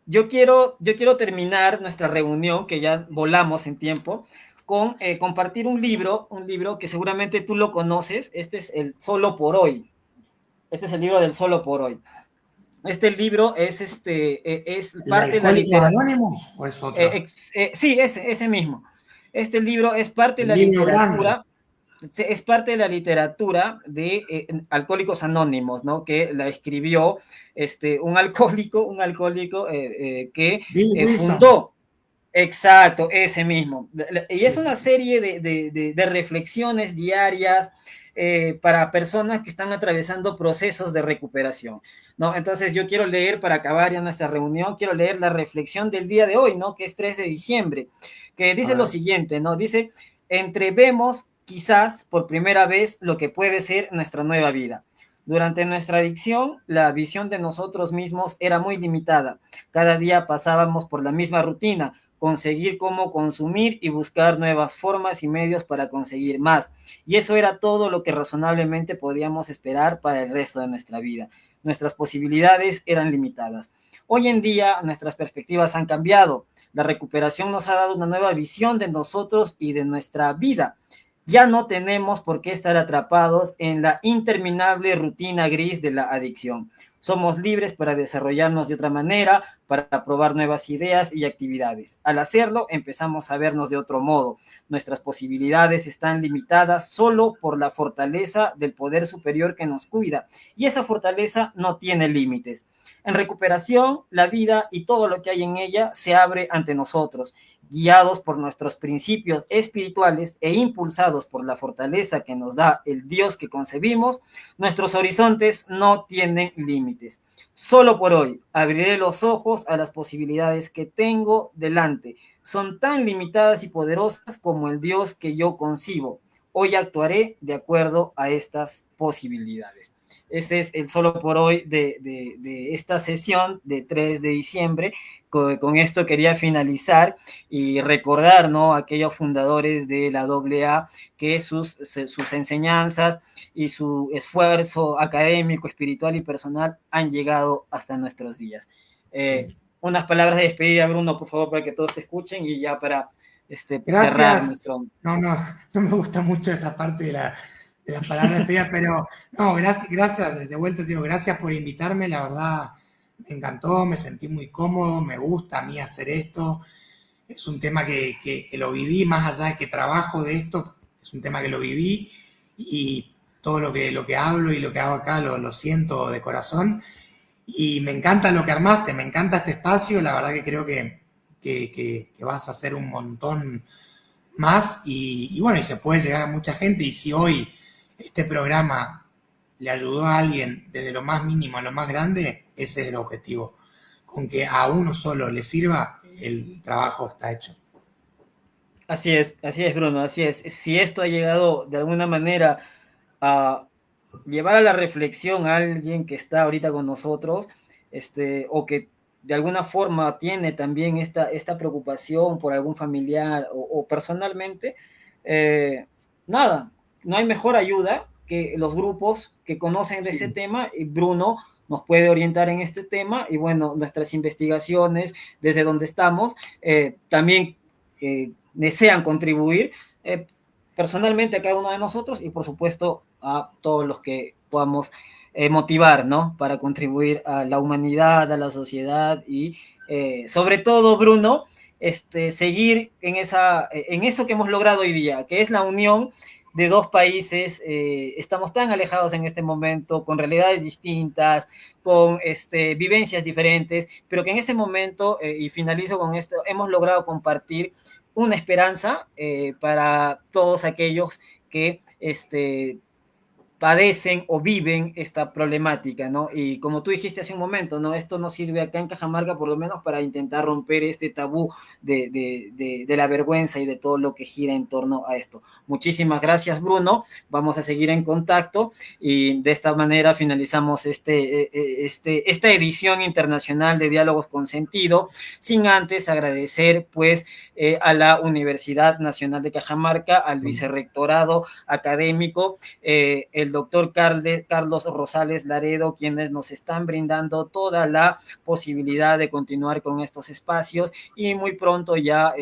yo quiero terminar nuestra reunión, que ya volamos en tiempo, con compartir un libro que seguramente tú lo conoces. Este es el Solo por Hoy. Este es el libro del Solo por Hoy. Este libro es ¿El de parte de la Alcohólicos literatura. Anónimos o es otro? Sí, ese mismo. Este libro es parte de El la libro grande. literatura, es parte de la literatura de Alcohólicos Anónimos, ¿no? Que la escribió un alcohólico que Bill Wilson. fundó. Exacto, ese mismo. Y es Sí, una sí. serie de reflexiones diarias para personas que están atravesando procesos de recuperación, ¿no? Entonces yo quiero leer, para acabar ya nuestra reunión, quiero leer la reflexión del día de hoy, ¿no? Que es 3 de diciembre, que A dice lo ver. siguiente, ¿no? Dice, entrevemos quizás por primera vez lo que puede ser nuestra nueva vida. Durante nuestra adicción, la visión de nosotros mismos era muy limitada. Cada día pasábamos por la misma rutina, conseguir cómo consumir y buscar nuevas formas y medios para conseguir más. Y eso era todo lo que razonablemente podíamos esperar para el resto de nuestra vida. Nuestras posibilidades eran limitadas. Hoy en día nuestras perspectivas han cambiado. La recuperación nos ha dado una nueva visión de nosotros y de nuestra vida. Ya no tenemos por qué estar atrapados en la interminable rutina gris de la adicción. Somos libres para desarrollarnos de otra manera, para probar nuevas ideas y actividades. Al hacerlo, empezamos a vernos de otro modo. Nuestras posibilidades están limitadas solo por la fortaleza del poder superior que nos cuida, y esa fortaleza no tiene límites. En recuperación, la vida y todo lo que hay en ella se abre ante nosotros, guiados por nuestros principios espirituales e impulsados por la fortaleza que nos da el Dios que concebimos. Nuestros horizontes no tienen límites. Solo por hoy abriré los ojos a las posibilidades que tengo delante. Son tan limitadas y poderosas como el Dios que yo concibo. Hoy actuaré de acuerdo a estas posibilidades. ese es el solo por hoy de esta sesión de 3 de diciembre. Con esto quería finalizar y recordar, ¿no?, a aquellos fundadores de la AA que sus enseñanzas y su esfuerzo académico, espiritual y personal han llegado hasta nuestros días. Unas palabras de despedida, Bruno, por favor, para que todos te escuchen y ya para cerrar Gracias. nuestro... No me gusta mucho esa parte de las palabras de despedida, pero no, gracias, de vuelta te digo, gracias por invitarme, la verdad me encantó, me sentí muy cómodo, me gusta a mí hacer esto, es un tema que lo viví, más allá de que trabajo de esto, es un tema que lo viví y todo lo que hablo y lo que hago acá lo siento de corazón y me encanta lo que armaste, me encanta este espacio, la verdad que creo que vas a hacer un montón más y bueno, y se puede llegar a mucha gente y si hoy este programa le ayudó a alguien desde lo más mínimo a lo más grande, ese es el objetivo. Con que a uno solo le sirva, el trabajo está hecho. Así es, Bruno, así es. Si esto ha llegado de alguna manera a llevar a la reflexión a alguien que está ahorita con nosotros, o que de alguna forma tiene también esta preocupación por algún familiar o personalmente, nada, no hay mejor ayuda que los grupos que conocen de este Sí, tema, y Bruno nos puede orientar en este tema, y bueno, nuestras investigaciones desde donde estamos también desean contribuir personalmente a cada uno de nosotros y por supuesto a todos los que podamos motivar, ¿no?, para contribuir a la humanidad, a la sociedad y sobre todo, Bruno, seguir en eso que hemos logrado hoy día, que es la unión de dos países. Estamos tan alejados en este momento, con realidades distintas, con vivencias diferentes, pero que en este momento, y finalizo con esto, hemos logrado compartir una esperanza para todos aquellos que padecen o viven esta problemática, ¿no? Y como tú dijiste hace un momento, ¿no?, esto nos sirve acá en Cajamarca por lo menos para intentar romper este tabú de la vergüenza y de todo lo que gira en torno a esto. Muchísimas gracias, Bruno. Vamos a seguir en contacto y de esta manera finalizamos esta edición internacional de Diálogos con Sentido, sin antes agradecer, pues, a la Universidad Nacional de Cajamarca, al vicerrectorado académico, el doctor Carlos Rosales Laredo, quienes nos están brindando toda la posibilidad de continuar con estos espacios y muy pronto ya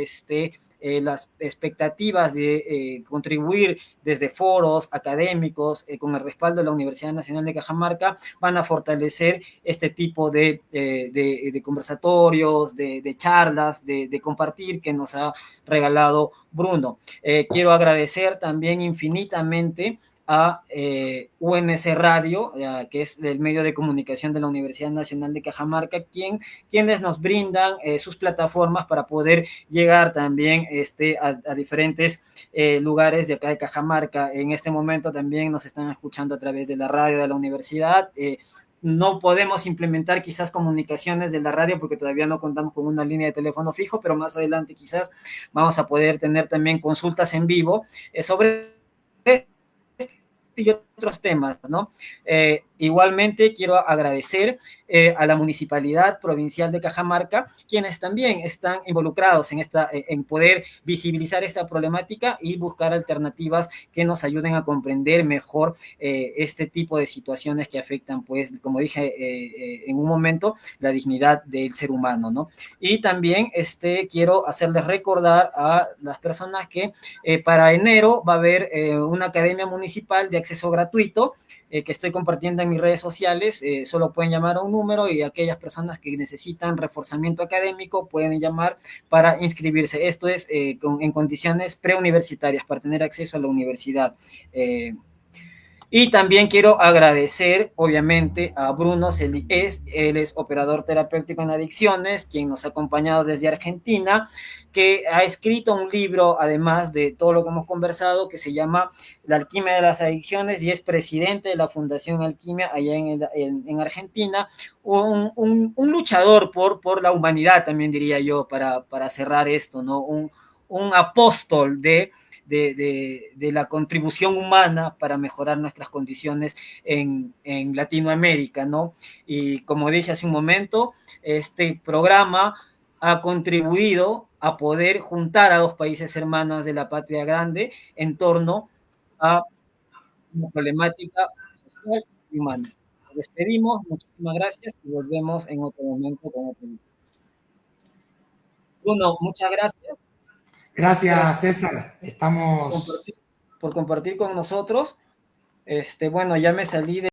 las expectativas de contribuir desde foros académicos con el respaldo de la Universidad Nacional de Cajamarca van a fortalecer este tipo de conversatorios, de charlas, de compartir que nos ha regalado Bruno. Quiero agradecer también infinitamente a UNC Radio, que es el medio de comunicación de la Universidad Nacional de Cajamarca, quienes nos brindan sus plataformas para poder llegar también a diferentes lugares de acá de Cajamarca. En este momento también nos están escuchando a través de la radio de la universidad. No podemos implementar quizás comunicaciones de la radio porque todavía no contamos con una línea de teléfono fijo, pero más adelante quizás vamos a poder tener también consultas en vivo sobre y otros temas, ¿no? Igualmente quiero agradecer a la Municipalidad Provincial de Cajamarca, quienes también están involucrados en poder visibilizar esta problemática y buscar alternativas que nos ayuden a comprender mejor este tipo de situaciones que afectan, pues, como dije en un momento, la dignidad del ser humano, ¿no? Y también quiero hacerles recordar a las personas que para enero va a haber una academia municipal de acceso gratuito que estoy compartiendo en mis redes sociales. Solo pueden llamar a un número y aquellas personas que necesitan reforzamiento académico pueden llamar para inscribirse. Esto es en condiciones preuniversitarias para tener acceso a la universidad. Y también quiero agradecer, obviamente, a Bruno Celies, él es operador terapéutico en adicciones, quien nos ha acompañado desde Argentina, que ha escrito un libro, además de todo lo que hemos conversado, que se llama La alquimia de las adicciones, y es presidente de la Fundación Alquimia allá en Argentina, un luchador por la humanidad, también diría yo, para cerrar esto, ¿no? Un apóstol de la contribución humana para mejorar nuestras condiciones en Latinoamérica, ¿no? Y como dije hace un momento, este programa ha contribuido a poder juntar a dos países hermanos de la patria grande en torno a una problemática social y humana. Nos despedimos, muchísimas gracias y volvemos en otro momento con otro tema. Bruno, muchas gracias. Gracias, César. Estamos... Por compartir con nosotros. Bueno, ya me salí de